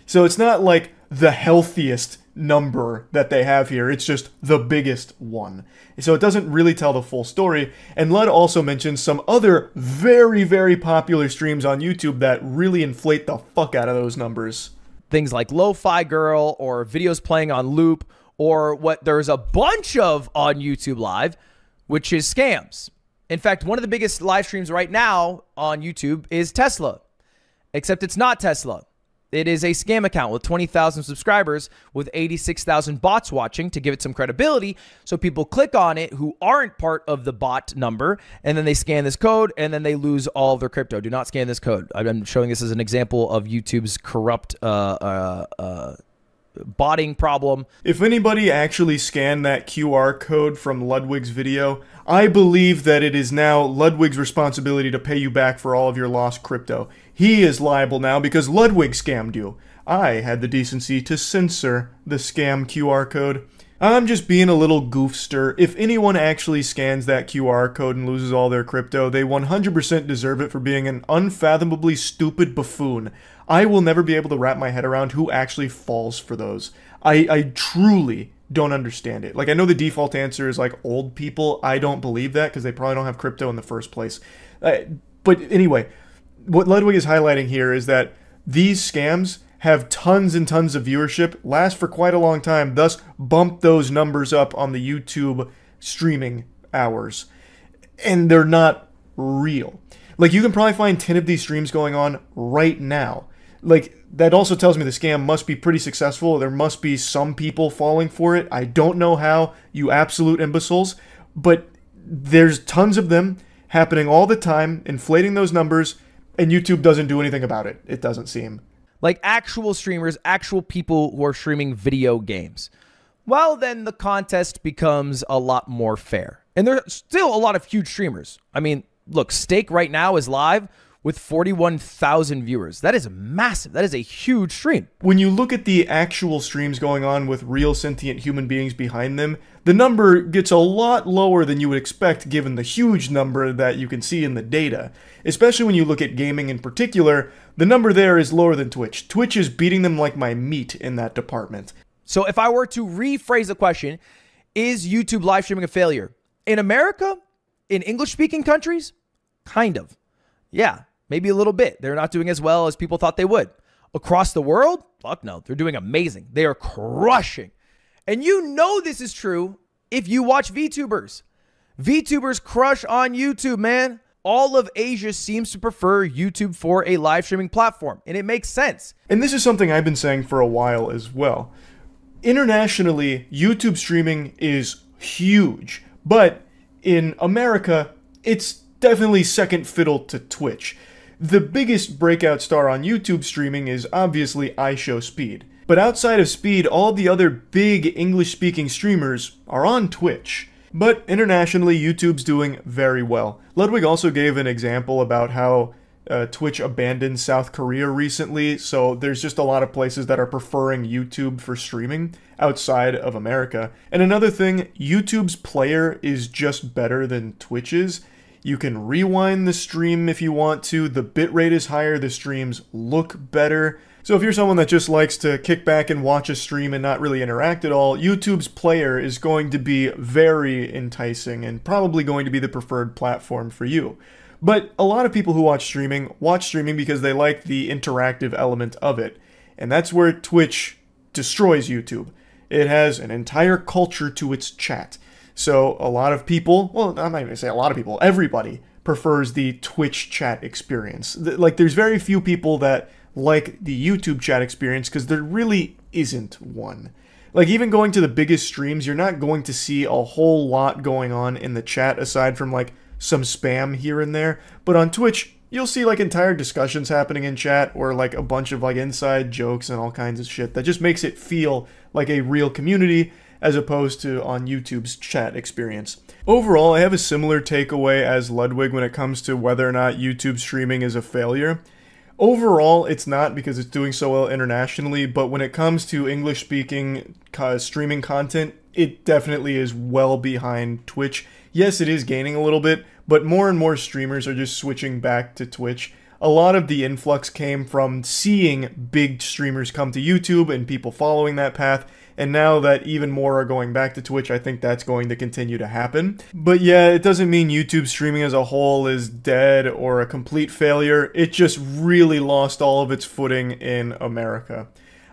So it's not like the healthiest number that they have here. It's just the biggest one. So it doesn't really tell the full story. And Lud also mentions some other very, very popular streams on YouTube that really inflate the fuck out of those numbers. Things like Lo-Fi Girl or videos playing on loop, or what there's a bunch of on YouTube Live, which is scams. In fact, one of the biggest live streams right now on YouTube is Tesla, except it's not Tesla. It is a scam account with 20,000 subscribers with 86,000 bots watching to give it some credibility. So people click on it who aren't part of the bot number, and then they scan this code, and then they lose all of their crypto. Do not scan this code. I'm showing this as an example of YouTube's corrupt botting problem. If anybody actually scanned that QR code from Ludwig's video, I believe that it is now Ludwig's responsibility to pay you back for all of your lost crypto. He is liable now because Ludwig scammed you. I had the decency to censor the scam QR code. I'm just being a little goofster. If anyone actually scans that QR code and loses all their crypto, they 100% deserve it for being an unfathomably stupid buffoon. I will never be able to wrap my head around who actually falls for those. I truly don't understand it. Like, I know the default answer is like old people. I don't believe that because they probably don't have crypto in the first place. But anyway, what Ludwig is highlighting here is that these scams have tons and tons of viewership, last for quite a long time, thus bump those numbers up on the YouTube streaming hours. And they're not real. Like, you can probably find 10 of these streams going on right now. Like, that also tells me the scam must be pretty successful. There must be some people falling for it. I don't know how, you absolute imbeciles, but there's tons of them happening all the time, inflating those numbers, and YouTube doesn't do anything about it, it doesn't seem. Like actual streamers, actual people who are streaming video games. Well, then the contest becomes a lot more fair. And there's still a lot of huge streamers. I mean, look, Steak right now is live with 41,000 viewers. That is massive. That is a huge stream. When you look at the actual streams going on with real sentient human beings behind them, the number gets a lot lower than you would expect given the huge number that you can see in the data. Especially when you look at gaming in particular, the number there is lower than Twitch. Twitch is beating them like my meat in that department. So if I were to rephrase the question, is YouTube live streaming a failure? In America? In English-speaking countries? Kind of. Yeah, maybe a little bit. They're not doing as well as people thought they would. Across the world? Fuck no. They're doing amazing. They are crushing. And you know this is true if you watch VTubers. VTubers crush on YouTube, man. All of Asia seems to prefer YouTube for a live streaming platform, and it makes sense. And this is something I've been saying for a while as well. Internationally, YouTube streaming is huge, but in America, it's definitely second fiddle to Twitch. The biggest breakout star on YouTube streaming is obviously iShowSpeed. But outside of Speed, all the other big English-speaking streamers are on Twitch. But internationally, YouTube's doing very well. Ludwig also gave an example about how Twitch abandoned South Korea recently, so there's just a lot of places that are preferring YouTube for streaming outside of America. And another thing, YouTube's player is just better than Twitch's. You can rewind the stream if you want to, the bitrate is higher, the streams look better. So if you're someone that just likes to kick back and watch a stream and not really interact at all, YouTube's player is going to be very enticing and probably going to be the preferred platform for you. But a lot of people who watch streaming because they like the interactive element of it. And that's where Twitch destroys YouTube. It has an entire culture to its chat. So a lot of people, well, I'm not even going to say a lot of people, everybody prefers the Twitch chat experience. Like, there's very few people that like the YouTube chat experience because there really isn't one. Like, even going to the biggest streams, you're not going to see a whole lot going on in the chat aside from like some spam here and there. But on Twitch, you'll see like entire discussions happening in chat or like a bunch of like inside jokes and all kinds of shit that just makes it feel like a real community as opposed to on YouTube's chat experience. Overall, I have a similar takeaway as Ludwig when it comes to whether or not YouTube streaming is a failure. Overall, it's not because it's doing so well internationally, but when it comes to English-speaking streaming content, it definitely is well behind Twitch. Yes, it is gaining a little bit, but more and more streamers are just switching back to Twitch. A lot of the influx came from seeing big streamers come to YouTube and people following that path, and now that even more are going back to Twitch, I think that's going to continue to happen. But yeah, it doesn't mean YouTube streaming as a whole is dead or a complete failure. It just really lost all of its footing in America.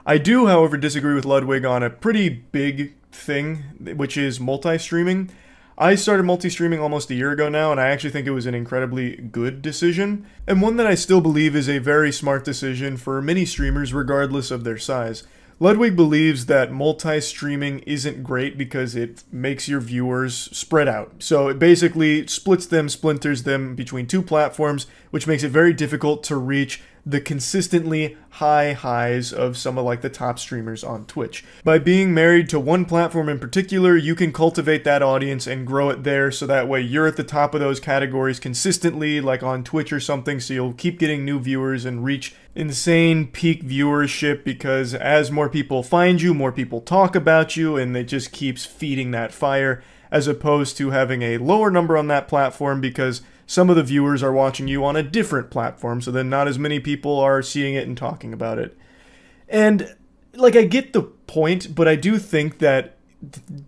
I do, however, disagree with Ludwig on a pretty big thing, which is multi-streaming. I started multi-streaming almost a year ago now, and I actually think it was an incredibly good decision, and one that I still believe is a very smart decision for many streamers regardless of their size. Ludwig believes that multi-streaming isn't great because it makes your viewers spread out. So it basically splits them, splinters them between two platforms, which makes it very difficult to reach the consistently high highs of some of like the top streamers on Twitch. By being married to one platform in particular, you can cultivate that audience and grow it there, so that way you're at the top of those categories consistently, like on Twitch or something, so you'll keep getting new viewers and reach insane peak viewership, because as more people find you, more people talk about you, and it just keeps feeding that fire, as opposed to having a lower number on that platform because some of the viewers are watching you on a different platform, so then not as many people are seeing it and talking about it. And, like, I get the point, but I do think that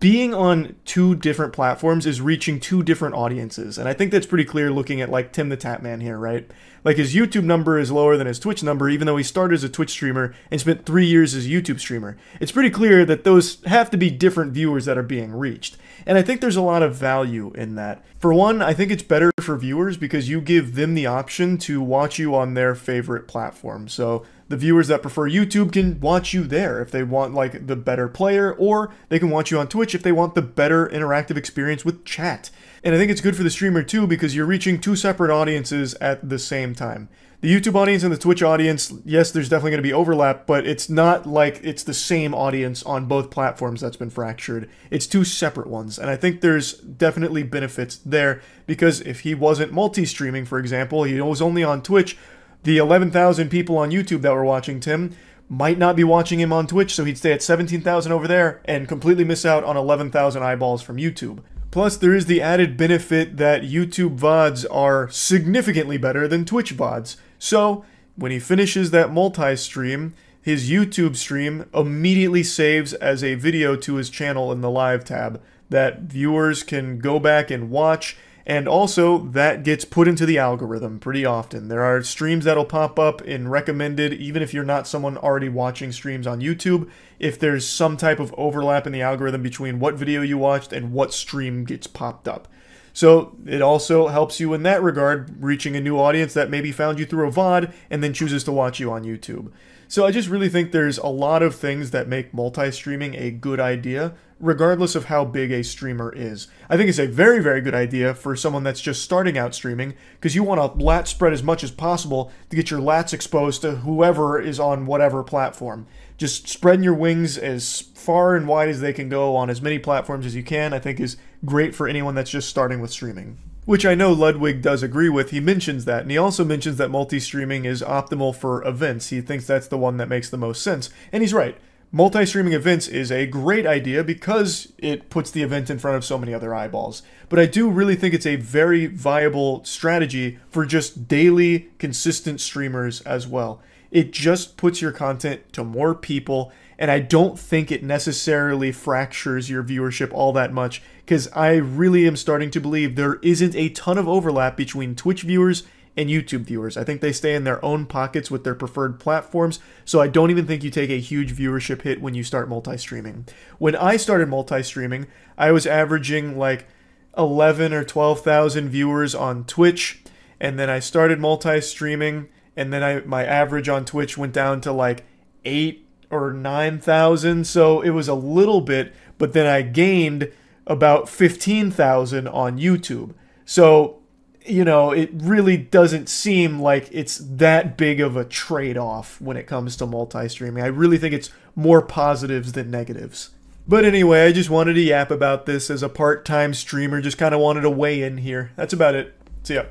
being on two different platforms is reaching two different audiences. And I think that's pretty clear looking at, like, Tim the Tatman here, right? Like, his YouTube number is lower than his Twitch number, even though he started as a Twitch streamer and spent 3 years as a YouTube streamer. It's pretty clear that those have to be different viewers that are being reached. And I think there's a lot of value in that. For one, I think it's better for viewers because you give them the option to watch you on their favorite platform. So the viewers that prefer YouTube can watch you there if they want like the better player, or they can watch you on Twitch if they want the better interactive experience with chat. And I think it's good for the streamer too because you're reaching two separate audiences at the same time. The YouTube audience and the Twitch audience, yes, there's definitely going to be overlap, but it's not like it's the same audience on both platforms that's been fractured. It's two separate ones, and I think there's definitely benefits there, because if he wasn't multi-streaming, for example, he was only on Twitch, the 11,000 people on YouTube that were watching Tim might not be watching him on Twitch, so he'd stay at 17,000 over there and completely miss out on 11,000 eyeballs from YouTube. Plus, there is the added benefit that YouTube VODs are significantly better than Twitch VODs. So, when he finishes that multi-stream, his YouTube stream immediately saves as a video to his channel in the live tab that viewers can go back and watch, and also that gets put into the algorithm pretty often. There are streams that'll pop up in recommended, even if you're not someone already watching streams on YouTube, if there's some type of overlap in the algorithm between what video you watched and what stream gets popped up. So it also helps you in that regard, reaching a new audience that maybe found you through a VOD and then chooses to watch you on YouTube. So I just really think there's a lot of things that make multi-streaming a good idea, regardless of how big a streamer is. I think it's a very, very good idea for someone that's just starting out streaming, because you want to lat spread as much as possible to get your lats exposed to whoever is on whatever platform. Just spreading your wings as far and wide as they can go on as many platforms as you can, I think is great for anyone that's just starting with streaming. Which I know Ludwig does agree with. He mentions that, and he also mentions that multi-streaming is optimal for events. He thinks that's the one that makes the most sense, and he's right. Multi-streaming events is a great idea because it puts the event in front of so many other eyeballs. But I do really think it's a very viable strategy for just daily, consistent streamers as well. It just puts your content to more people, and I don't think it necessarily fractures your viewership all that much, because I really am starting to believe there isn't a ton of overlap between Twitch viewers and YouTube viewers. I think they stay in their own pockets with their preferred platforms, so I don't even think you take a huge viewership hit when you start multi-streaming. When I started multi-streaming, I was averaging like 11 or 12,000 viewers on Twitch, and then I started multi-streaming, and then my average on Twitch went down to like 8 or 9,000, so it was a little bit, but then I gained about 15,000 on YouTube. So, you know, it really doesn't seem like it's that big of a trade-off when it comes to multi-streaming. I really think it's more positives than negatives. But anyway, I just wanted to yap about this as a part-time streamer, just kind of wanted to weigh in here. That's about it. See ya.